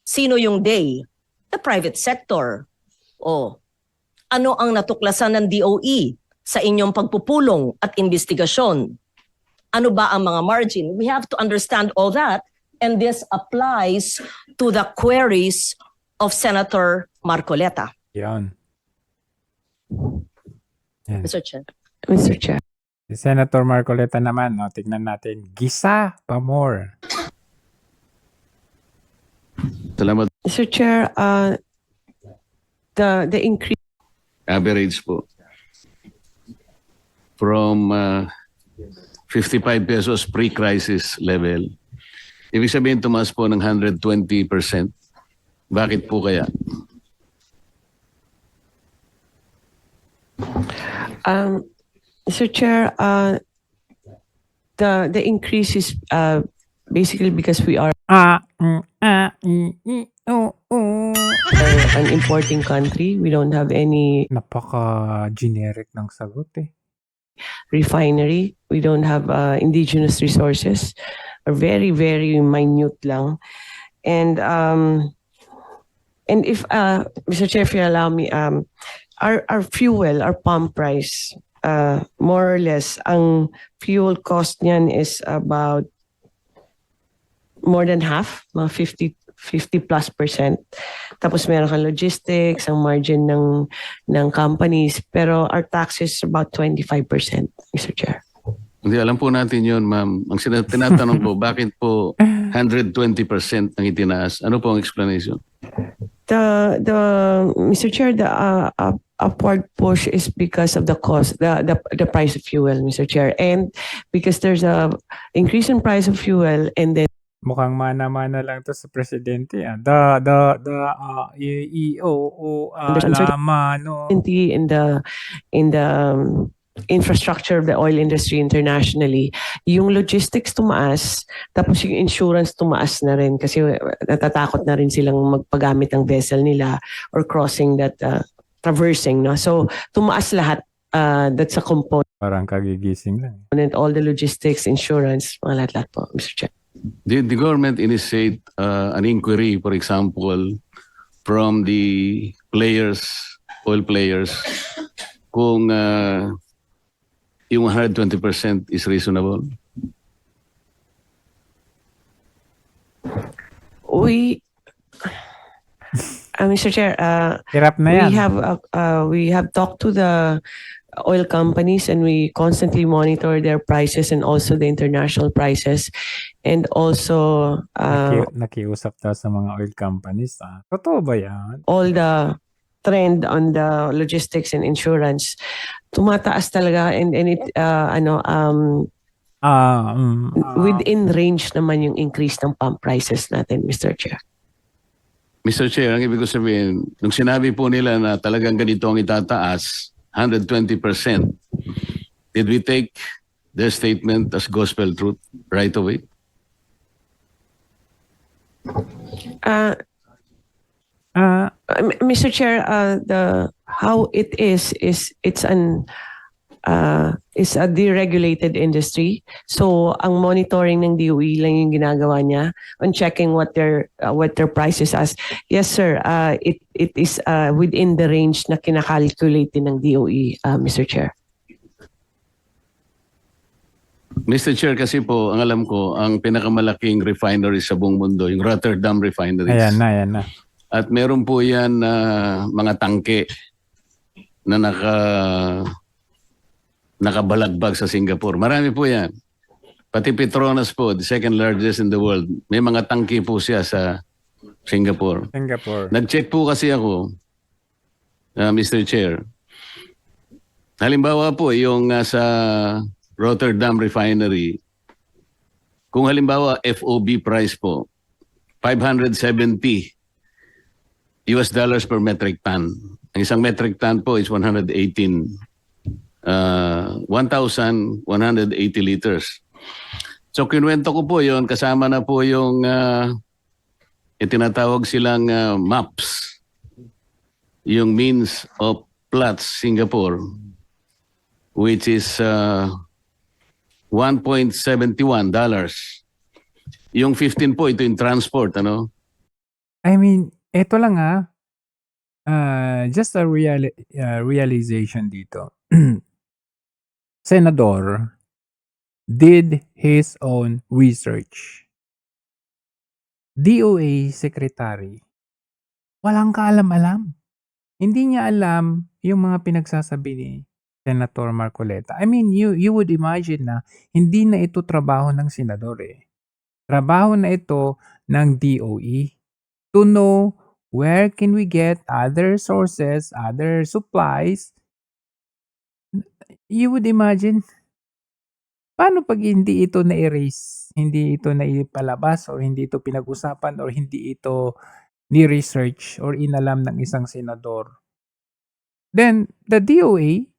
Sino yung they? The private sector. O, ano ang natuklasan ng DOE sa inyong pagpupulong at investigasyon? Ano ba ang mga margin? We have to understand all that, and this applies to the queries of Senator Marcoleta. Yan. Mr. Chair. Mr. Chair. Si Senator Marcoleta naman, no, tignan natin. Gisa pa more. Salamat. Mr. Chair, the increase Average po. From 55 pesos pre-crisis level. Ibig sabihin tumaas po ng 120%. Bakit po kaya? Mr. Chair, the increase is basically because we are an importing country. We don't have any Napaka-generic ng sagot eh. refinery. We don't have indigenous resources, or very, very minute lang. And if Mr. Chair, if you allow me, our fuel, our pump price, more or less, ang fuel cost niyan is about more than half, mga 50+%. Tapos meron kang logistics, ang margin ng companies, pero our tax is about 25%, Mr. Chair. Hindi, alam po natin yun, ma'am. Ang tinatanong po, bakit po 120% ang itinaas? Ano po ang explanation? Mr. Chair, the upward push is because of the cost, the price of fuel, Mr. Chair, and because there's a increase in price of fuel, and then Mukhang mana-mana lang to sa presidente. EO lama no. in the infrastructure of the oil industry internationally, yung logistics tumaas, tapos yung insurance tumaas na rin kasi natatakot na rin silang magpagamit ng vessel nila or crossing that traversing, no? So tumaas lahat. That's a component. Parang kagigising lang. All the logistics, insurance, mga lahat po, Mr. Chair. The government initiate an inquiry, for example, from the oil players, kung yung 120% is reasonable? Mr. Chair, Hirap na yan. we have talked to the oil companies and we constantly monitor their prices and also the international prices, and also Nakiusap daw sa mga oil companies. Totoo ba yan? all the trend on the logistics and insurance tumataas talaga, and it within range naman yung increase ng pump prices natin, Mr. Chair. Mr. Chair, ang ibig ko sabihin, nung sinabi po nila na talagang ganito ang itataas, 120%, did we take their statement as gospel truth right away? Mr. Chair, how it is it's a deregulated industry. So ang monitoring ng DOE lang yung ginagawa niya on checking what their prices as. Yes, sir. It is within the range na kinakalculate din ng DOE, Mr. Chair. Mr. Chair, kasi po, ang alam ko, ang pinakamalaking refinery sa buong mundo, yung Rotterdam Refineries. Ayan na. At meron po yan mga tangke na nakabalagbag sa Singapore. Marami po yan. Pati Petronas po, the second largest in the world, may mga tangke po siya sa Singapore. Nag-check po kasi ako, Mr. Chair. Halimbawa po, yung sa Rotterdam Refinery, kung halimbawa FOB price po, $570 per metric ton. Ang isang metric ton po is 1,180 liters. So kinuwento ko po yon, kasama na po yung itinatawag silang MAPS, yung Means of Plots Singapore, which is $1.71. Yung 15 po, ito yung transport, ano? I mean, eto lang just a realization dito. Senador did his own research. DOA Secretary, walang kaalam-alam. Hindi niya alam yung mga pinagsasabi ni Senator Marcoleta. I mean, you would imagine na hindi na ito trabaho ng senador eh. Trabaho na ito ng DOE to know where can we get other sources, other supplies. You would imagine, paano pag hindi ito na-erase, hindi ito naipalabas, or hindi ito pinag-usapan, or hindi ito ni-research or inalam ng isang senador? Then, the DOA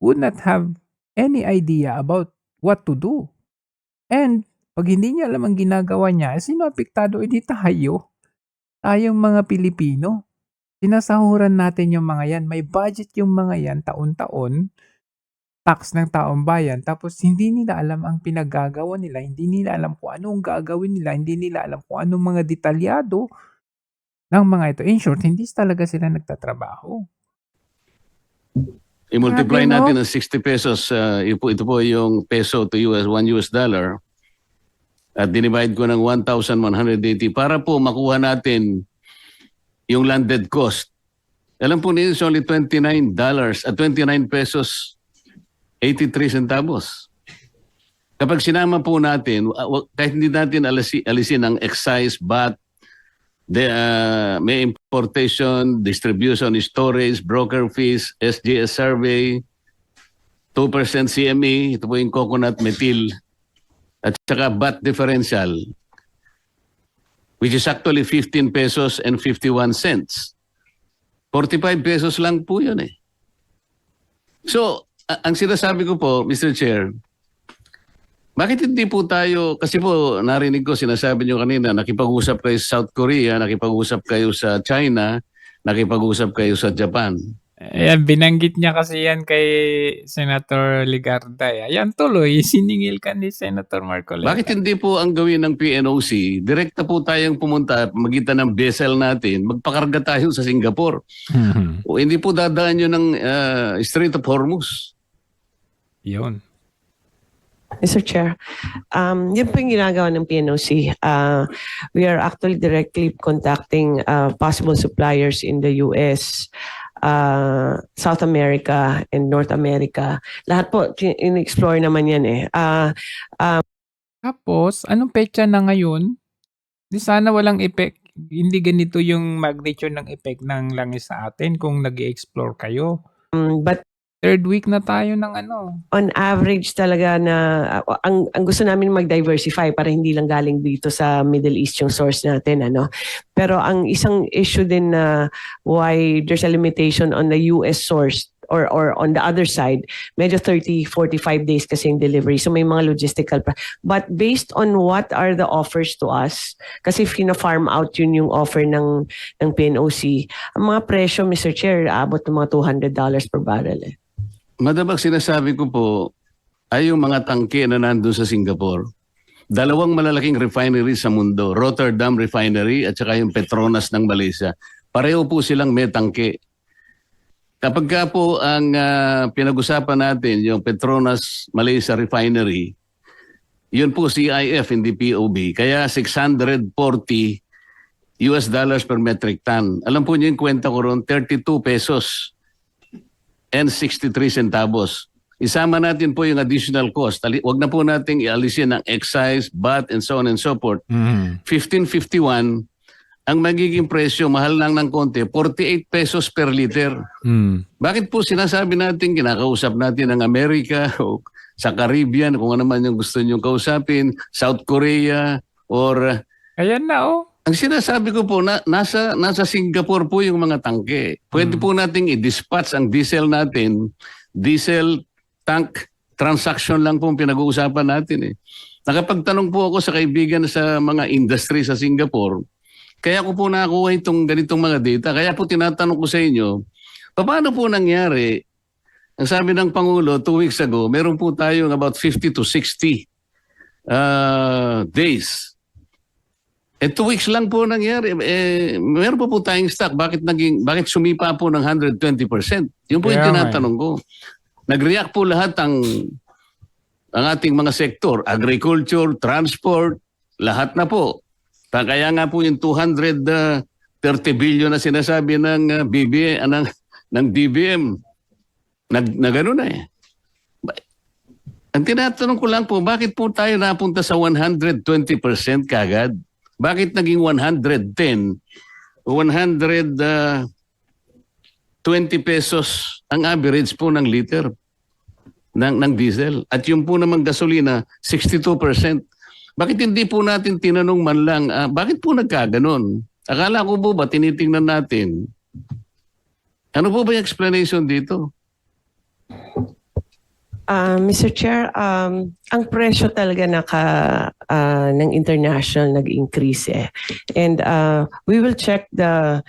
would not have any idea about what to do. And, pag hindi niya alam ang ginagawa niya, sino apektado? Hindi tayo. Tayong mga Pilipino. Sinasahuran natin yung mga yan. May budget yung mga yan, taon-taon. Tax ng taong bayan. Tapos hindi nila alam ang pinaggagawa nila. Hindi nila alam kung anong gagawin nila. Hindi nila alam kung anong mga detalyado ng mga ito. In short, hindi talaga sila nagtatrabaho. I-multiply natin ng 60 pesos. Ito po yung peso to $1 at dinivide ko ng 1,180 para po makuha natin yung landed cost. Alam po niyo, it's only $29 at 29 pesos 83 centavos. Kapag sinama po natin, kahit hindi natin alisin ang excise, VAT, may importation, distribution, storage, broker fees, SGS survey, 2% CME, ito po yung coconut methyl, at saka VAT differential, which is actually 15 pesos and 51 cents. 45 pesos lang po yun eh. So, ang sinasabi ko po, Mr. Chair, bakit hindi po tayo, kasi po narinig ko, sinasabi nyo kanina, nakipag-usap kayo sa South Korea, nakipag-usap kayo sa China, nakipag-usap kayo sa Japan. Ayan, binanggit niya kasi yan kay Senator Legarda. Ayan tuloy, siningil ka ni Senator Marcoleta. Bakit hindi po ang gawin ng PNOC, direkta po tayong pumunta, magitan ng vessel natin, magpakarga tayo sa Singapore. O hindi po dadaan yun ng Strait of Hormuz. Yun. Mr. Chair, yun po yung ginagawa ng PNOC. We are actually directly contacting possible suppliers in the US, South America, and North America. Lahat po, in-explore naman yan eh. Tapos, anong petsa na ngayon? Di sana walang effect. Hindi ganito yung magnitude ng effect ng langis sa atin kung nag-i-explore kayo. But third week na tayo ng ano. On average talaga na ang gusto namin mag-diversify para hindi lang galing dito sa Middle East yung source natin, ano. Pero ang isang issue din na why there's a limitation on the US source or on the other side, medyo 30-45 days kasi yung delivery. So may mga logistical but based on what are the offers to us, kasi if farm out yun yung offer ng PNOC, ang mga presyo, Mr. Chair, abot ng mga $200 per barrel eh. Madabag sinasabi ko po ay yung mga tangke na nandun sa Singapore. Dalawang malalaking refinery sa mundo, Rotterdam Refinery at saka yung Petronas ng Malaysia. Pareho po silang may tangke. Kapag ka po ang pinag-usapan natin yung Petronas Malaysia Refinery, yun po CIF, hindi POB. Kaya $640 per metric ton. Alam po niyo yung kwenta ko ron, 32 pesos and 63 centavos. Isama natin po yung additional cost. Huwag na po natin ialisin ang excise, VAT, and so on and so forth. 15.51, ang magiging presyo, mahal lang ng konti, 48 pesos per liter. Bakit po sinasabi natin, kinakausap natin ang Amerika o sa Caribbean, kung ano man yung gusto nyo kausapin, South Korea, or ayan na oh. Ang sinasabi ko po, nasa Singapore po yung mga tangke. Pwede po nating i-dispatch ang diesel natin. Diesel tank transaction lang po ang pinag-uusapan natin eh. Nakapagtanong po ako sa kaibigan sa mga industry sa Singapore, kaya ko po nakakuha itong ganitong mga data. Kaya po tinatanong ko sa inyo, paano po nangyari? Ang sabi ng Pangulo 2 weeks ago, meron po tayong about 50 to 60 days. 2 weeks lang po nangyari. Meron po tayong stock. Bakit sumipa po ng 120%? Yun po yung tinatanong ko. Nag-react po lahat ang ating mga sektor, agriculture, transport, lahat na po. Kaya nga po yung 230 billion na sinasabi ng ng DBM, na gano'n na eh. Ang tinatanong ko lang po, bakit po tayo napunta sa 120% kagad? Bakit naging 110, 120 pesos ang average po ng liter ng diesel? At yung po namang gasolina, 62%. Bakit hindi po natin tinanong man lang, bakit po nagkaganon? Akala ko po ba tinitingnan natin? Ano po ba yung explanation dito? Mr. Chair, ang presyo talaga ng international nag-increase eh. And we will check the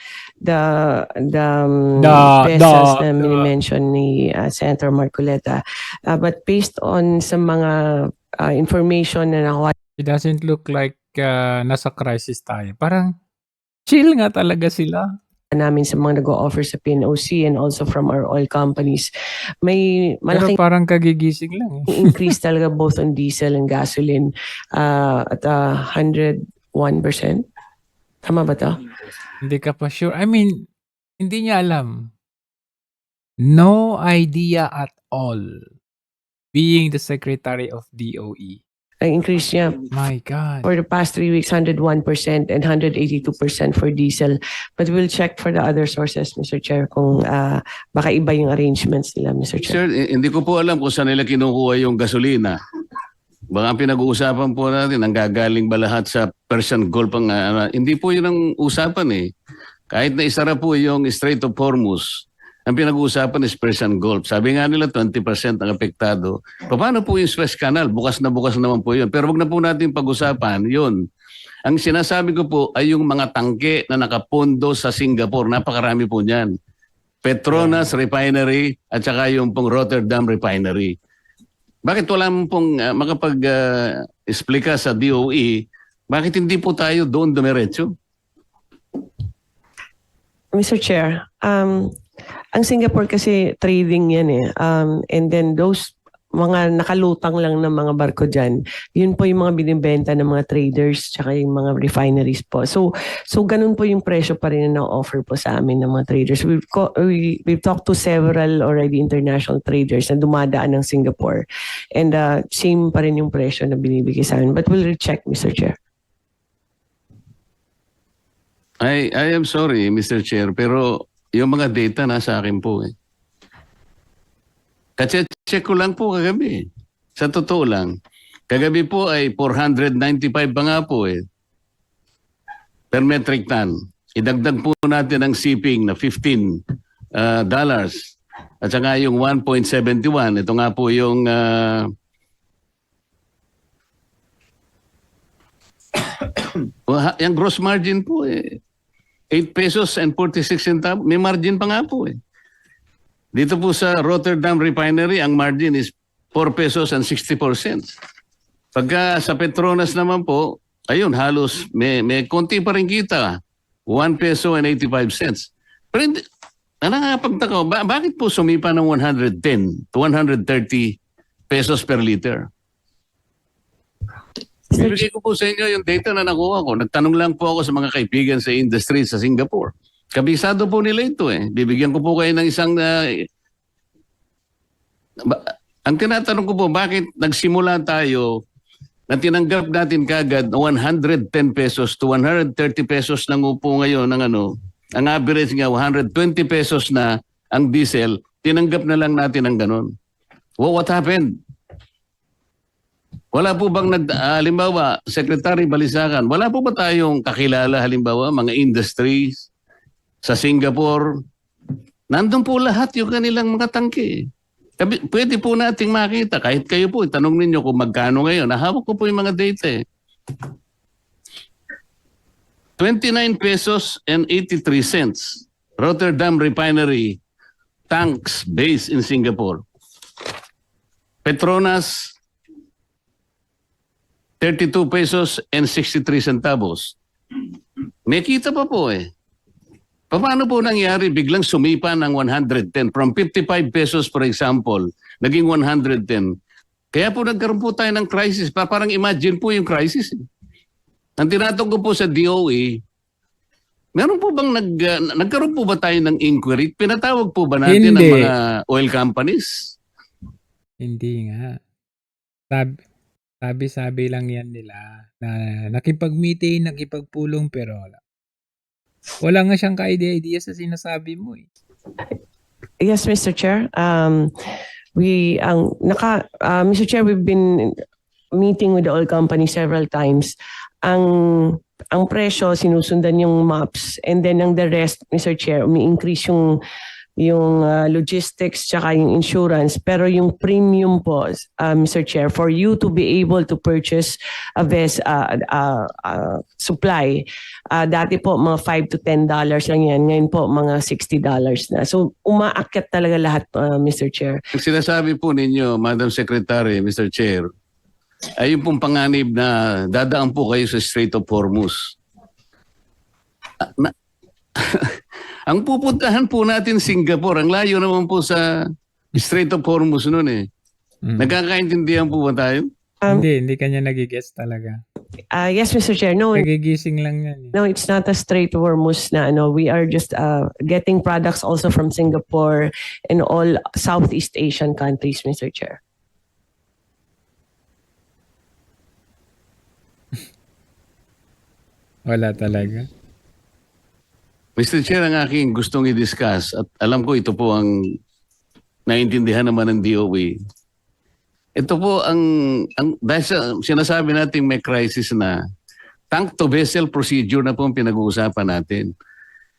pesos na mini-mention ni Senator Marcoleta. But based on sa mga information na nakuha, It doesn't look like nasa crisis tayo. Parang chill nga talaga sila. Namin sa mga nag-o-offer sa PNOC and also from our oil companies, may malaking Pero parang kagigising lang eh. increase talaga both on diesel and gasoline at 101%. Tama ba to? Hindi ka pa sure. I mean, hindi niya alam. No idea at all. Being the Secretary of DOE. Ang increase niya My God. for the past 3 weeks, 101% and 182% for diesel. But we'll check for the other sources, Mr. Chair, kung baka iba yung arrangements nila, Mr. Chair. Sir, hindi ko po alam kung saan nila kinukuha yung gasolina. Baka pinag-uusapan po natin, ang gagaling ba lahat sa Persian Gulf? Hindi po yun ang usapan eh. Kahit na isara po yung Strait of Hormuz, ang pinag-uusapan is Persian Gulf. Sabi nga nila 20% ang apektado. Paano po yung Suez Canal? Bukas naman po yun. Pero wag na po natin pag-usapan yun. Ang sinasabi ko po ay yung mga tangke na nakapondo sa Singapore. Napakarami po niyan. Petronas Refinery at saka yung pong Rotterdam Refinery. Bakit wala mo pong makapag-explika sa DOE? Bakit hindi po tayo doon dumiretso? Mr. Chair, ang Singapore kasi trading yan eh. And then those mga nakalutang lang ng mga barko dyan, yun po yung mga binibenta ng mga traders tsaka yung mga refineries po. So ganun po yung presyo pa rin na offer po sa amin ng mga traders. We've talked to several already international traders na dumadaan ng Singapore. And same pa rin yung presyo na binibigay sa amin. But we'll recheck, Mr. Chair. I am sorry, Mr. Chair, pero yung mga data nasa akin po eh. Kasi check ko lang po kagabi. Sa totoo lang. Kagabi po ay 495 pa nga po eh. Per metric ton. Idagdag po natin ang shipping na $15. At saka yung 1.71. Ito nga po yung yung gross margin po eh. 8 pesos and 46 centavos. May margin pa nga po eh. Dito po sa Rotterdam Refinery, ang margin is 4 pesos and 64 cents. Pagka sa Petronas naman po, ayun, halos may konti pa rin kita. 1 peso and 85 cents. Pero hindi, nakakapagtaka, bakit po sumipa ng 110 to 130 pesos per liter? Bibigay ko po sa inyo yung data na nakuha ko. Nagtanong lang po ako sa mga kaibigan sa industry sa Singapore. Kabisado po nila ito eh. Bibigyan ko po kayo ng isang... ang tinatanong ko po, bakit nagsimula tayo na tinanggap natin kagad 110 pesos to 130 pesos na po ngayon ng ang average nga 120 pesos na ang diesel, tinanggap na lang natin ang ganon. What happened? Wala po bang halimbawa, Secretary Balisacan, wala po ba tayong kakilala halimbawa mga industries sa Singapore? Nandun po lahat yung kanilang mga tangke. Pwede po nating makita, kahit kayo po, tanong ninyo kung magkano ngayon. Nahawak ko po yung mga data eh. 29 pesos and 83 cents. Rotterdam Refinery tanks based in Singapore. Petronas 32 pesos and 63 centavos. May kita pa po eh. Paano po nangyari biglang sumipa ng 110 from 55 pesos for example, naging 110. Kaya po nagkaroon po tayo ng crisis. Parang imagine po yung crisis. Ang tinatanong ko po sa DOE, meron po bang nagkaroon po ba tayo ng inquiry? Pinatawag po ba natin ang mga oil companies? Hindi nga. Sabi lang yan nila na nakipag-meeting, nakipagpulong pero wala nga siyang ka-idea sa sinasabi mo eh. Yes, Mr. Chair. Mr. Chair, we've been meeting with the oil company several times. Ang presyo, sinusundan yung maps, and then ang the rest, Mr. Chair, umi-increase yung logistics tsaka yung insurance, pero yung premium po, Mr. Chair, for you to be able to purchase a supply, dati po mga $5 to $10 lang yan, ngayon po mga $60 na. So umaakyat talaga lahat, Mr. Chair. Ang sinasabi po ninyo, Madam Secretary, Mr. Chair, ay yung pong panganib na dadaan po kayo sa Strait of Hormuz. Ang pupuntahan po natin Singapore, ang layo naman po sa Strait of Hormuz noon eh. Nagkakaintindihan po ba tayo? Hindi kanya nagigets talaga. Yes, Mr. Chair. No, nagigising lang yan eh. No, it's not a Strait of Hormuz na we are just getting products also from Singapore and all Southeast Asian countries, Mr. Chair. Wala talaga. Mr. Chair, ang aking gustong i-discuss, at alam ko ito po ang naintindihan naman ng DOE. Ito po dahil sa sinasabi natin may crisis na, tank to vessel procedure na po ang pinag-uusapan natin.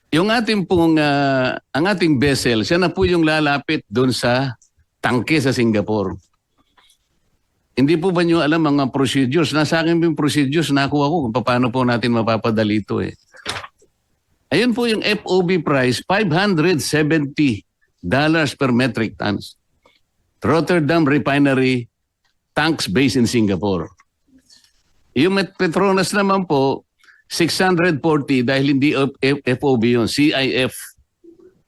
Yung ating pong, ang ating vessel, siya na po yung lalapit doon sa tangke sa Singapore. Hindi po ba nyo alam mga procedures? Nasa akin yung procedures, nakuha ko kung paano po natin mapapadali ito eh. Ayun po yung FOB price, $570 per metric tons. Rotterdam Refinery, tanks based in Singapore. Yung Petronas naman po, 640 dahil hindi FOB yun, CIF.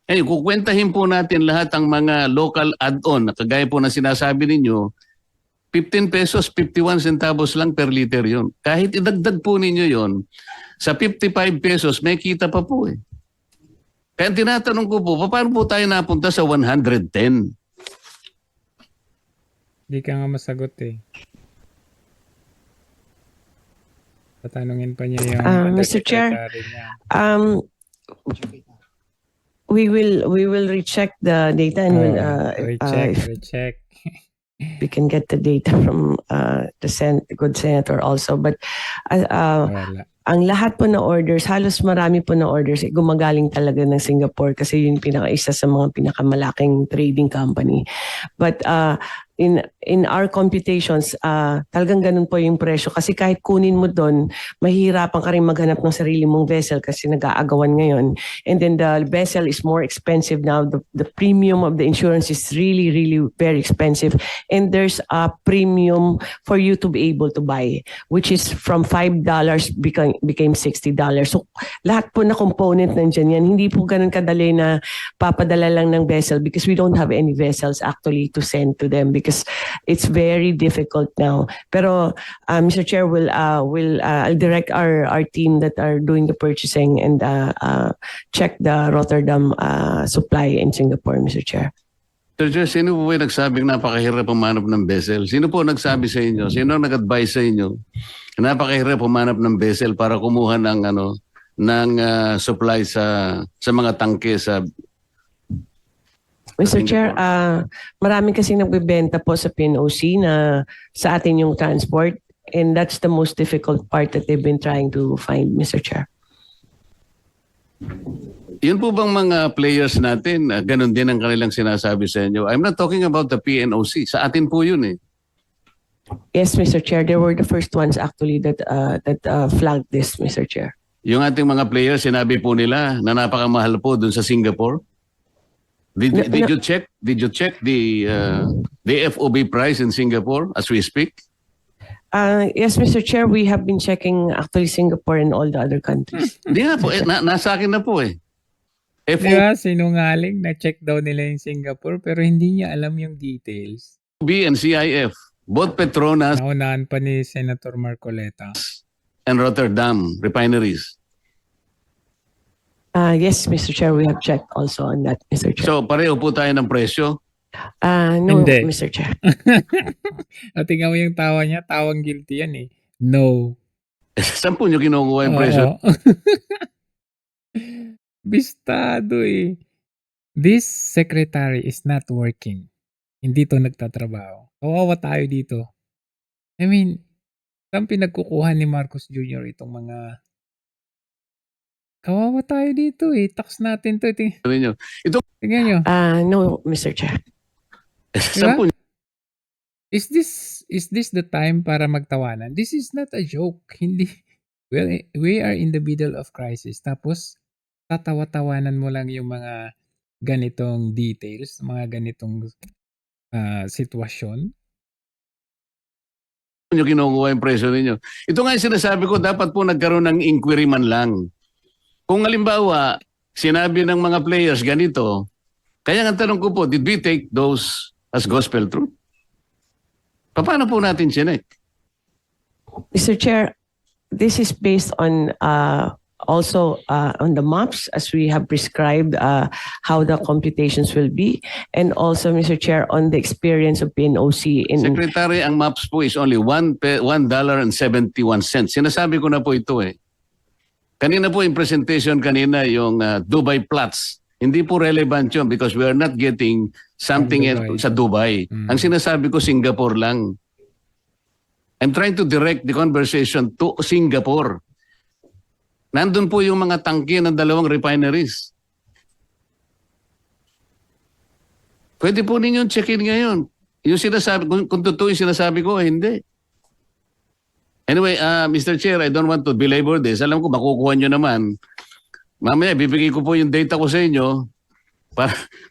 Kukwentahin po natin lahat ang mga local add-on, kagaya po na sinasabi ninyo, 15 pesos, 51 centavos lang per liter yun. Kahit idagdag po ninyo yun, sa 55 pesos, may kita pa po eh. Kaya tinatanong ko po, paano po tayo napunta sa 110? Hindi ka nga masagot eh. Tatanungin pa niya yung Mr. Chair, we will recheck the data and recheck. We can get the data from the good senator also, but ang lahat po na orders, halos marami po na orders, gumagaling talaga ng Singapore kasi yun isa sa mga pinakamalaking trading company. But in our computations, talagang ganun po yung presyo kasi kahit kunin mo doon, mahihirapan ka rin maghanap ng sarili mong vessel kasi nag-aagawan ngayon. And then the vessel is more expensive now. The premium of the insurance is really, really very expensive. And there's a premium for you to be able to buy, which is from $5 became $60. So lahat po na component nandiyan yan. Hindi po ganun kadali na papadala lang ng vessel because we don't have any vessels actually to send to them because it's very difficult now. Pero Mr. Chair, I'll direct our team that are doing the purchasing and check the Rotterdam supply in Singapore, Mr. Chair. Sir Chair, sino po ba nagsabing napakahirap pumanap ng vessel? Sino po nagsabi sa inyo? Sino nag-advise sa inyo? Napakahirap pumanap ng vessel para kumuha ng supply sa mga tangke sa Mr. Chair, Singapore? marami kasing nagbebenta po sa PNOC na sa atin yung transport, and that's the most difficult part that they've been trying to find, Mr. Chair. Yun po bang mga players natin, ganun din ang kanilang sinasabi sa inyo? I'm not talking about the PNOC. Sa atin po yun eh. Yes, Mr. Chair, they were the first ones actually that flagged this, Mr. Chair. Yung ating mga players, sinabi po nila na napakamahal po dun sa Singapore. Did you check? Did you check the FOB price in Singapore as we speak? Yes, Mr. Chair, we have been checking actually Singapore and all the other countries. Hindi nga po, nasa akin na po eh. Diba, sinungaling, na-check daw nila yung Singapore pero hindi niya alam yung details. FOB and CIF, both Petronas Naunahan pa ni Senator Marcoleta. and Rotterdam refineries. Yes, Mr. Chair, we have checked also on that, Mr. Chair. So pareho po tayo ng presyo. No, Hindi. Mr. Chair. At tingnan mo yung tawa niya, tawang guilty yan eh. No. Saan po nyo kinukuha yung presyo? Oo. Bistado eh. This secretary is not working. Hindi to nagtatrabaho. Kawawa tayo dito. I mean, saan pinagkukuha ni Marcos Jr. itong mga... Kawawa tayo dito eh. Tax natin to. Ito, Tingnan nyo. No, Mr. Chair. saan po Is this the time para magtawanan? This is not a joke. Hindi. Well, we are in the middle of crisis. Tapos tatawa-tawanan mo lang yung mga ganitong details, mga ganitong sitwasyon. nyo kinukuha yung presyo ninyo? Ito nga yung sinasabi ko, dapat po nagkaroon ng inquiry man lang. Kung halimbawa, sinabi ng mga players ganito, kaya nga tanong ko po, did we take those as gospel truth? Paano po natin sinek? Mr. Chair, this is based on also on the maps as we have prescribed how the computations will be, and also, Mr. Chair, on the experience of PNOC in Secretary, ang maps po is only $1.71. Sinasabi ko na po ito eh. Kanina po yung presentation kanina, yung Dubai Plots. Hindi po relevant yun because we are not getting something sa Dubai. Ang sinasabi ko, Singapore lang. I'm trying to direct the conversation to Singapore. Nandun po yung mga tangke ng dalawang refineries. Pwede po ninyong check-in ngayon. Yung sinasabi, kung totoo yung sinasabi ko, hindi. Anyway, Mr. Chair, I don't want to belabor this. Alam ko, makukuha nyo naman. Mamaya, bibigay ko po yung data ko sa inyo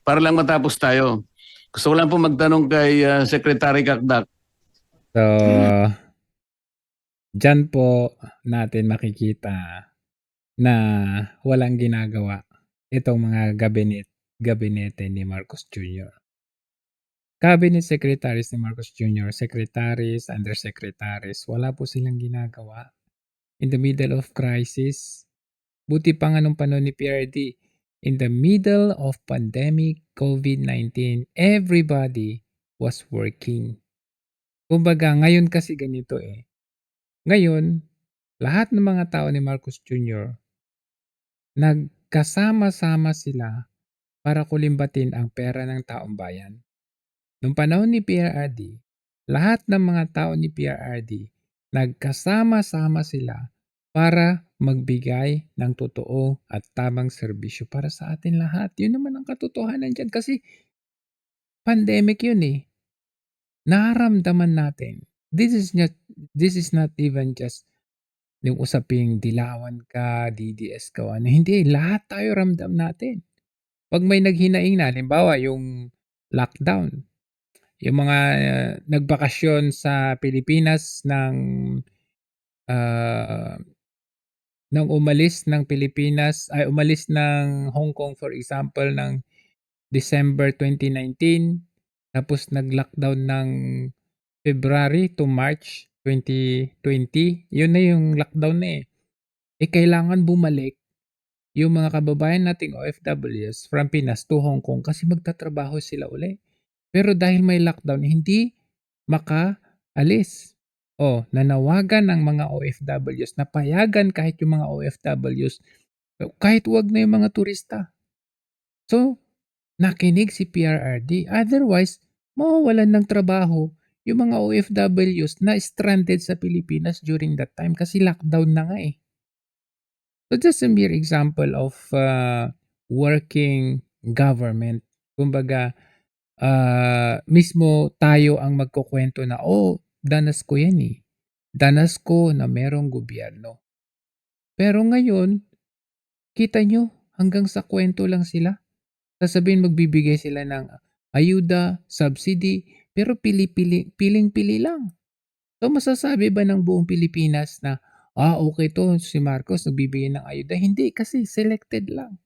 para lang matapos tayo. Gusto ko lang po magtanong kay Secretary Kakdak. So, dyan po natin makikita na walang ginagawa itong mga gabinete ni Marcos Jr. Cabinet secretaries ni Marcos Jr., secretaries, undersecretaries, wala po silang ginagawa. In the middle of crisis, buti pa nga nung panahon ni PRD, in the middle of pandemic COVID-19, everybody was working. Kumbaga, ngayon kasi ganito eh. Ngayon, lahat ng mga tao ni Marcos Jr., nagkasama-sama sila para kulimbatin ang pera ng taong bayan. Noong panahon ni PRRD, lahat ng mga tao ni PRRD, nagkasama-sama sila para magbigay ng totoo at tamang serbisyo para sa atin lahat. Yun naman ang katotohanan dyan kasi pandemic yun eh. Nararamdaman natin. This is not even just yung usaping dilawan ka, DDS ka, ano. Hindi, lahat tayo ramdam natin. Pag may naghinaing na, halimbawa yung lockdown, yung mga nagbakasyon sa Pilipinas nang umalis ng Pilipinas, ay umalis ng Hong Kong for example ng December 2019, tapos nag-lockdown ng February to March 2020, yun na yung lockdown na eh. Kailangan bumalik yung mga kababayan nating OFWs from Pinas to Hong Kong kasi magtatrabaho sila uli. Pero dahil may lockdown, hindi makaalis. Nanawagan ng mga OFWs na payagan kahit yung mga OFWs, kahit wag na yung mga turista. So, nakinig si PRRD. Otherwise, mawawalan ng trabaho yung mga OFWs na stranded sa Pilipinas during that time kasi lockdown na nga eh. So just a mere example of working government. Kumbaga, mismo tayo ang magkukwento na, danas ko yan eh. Danas ko na merong gobyerno. Pero ngayon, kita nyo, hanggang sa kwento lang sila. Sasabihin magbibigay sila ng ayuda, subsidy, pero piling-pili lang. So masasabi ba ng buong Pilipinas na, okay to, si Marcos nagbibigay ng ayuda? Hindi, kasi selected lang.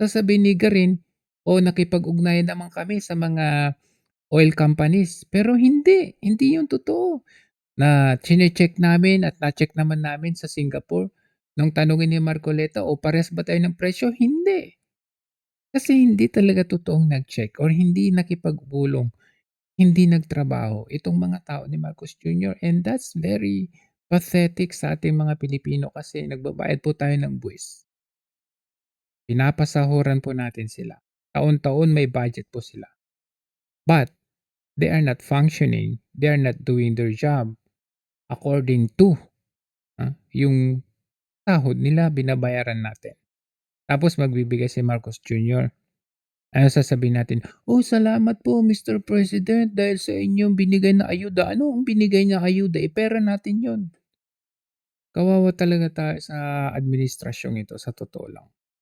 Sasabihin ni Garin, nakipag-ugnayan naman kami sa mga oil companies. Pero hindi yung totoo. Na chine-check namin at na-check naman namin sa Singapore. Nung tanungin ni Marcoleta, parehas ba tayo ng presyo? Hindi. Kasi hindi talaga totoong nag-check or hindi nakipagpulong, hindi nagtrabaho itong mga tao ni Marcos Jr. And that's very pathetic sa ating mga Pilipino kasi nagbabayad po tayo ng buwis. Pinapasahuran po natin sila. Taon-taon may budget po sila. But they are not functioning. They are not doing their job according to yung sahod nila binabayaran natin. Tapos magbibigay si Marcos Jr. Ano sasabihin natin? Salamat po Mr. President dahil sa inyong binigay na ayuda. Ano ang binigay niya ayuda? Pera natin yon. Kawawa talaga tayo sa administrasyong ito, sa totoo lang.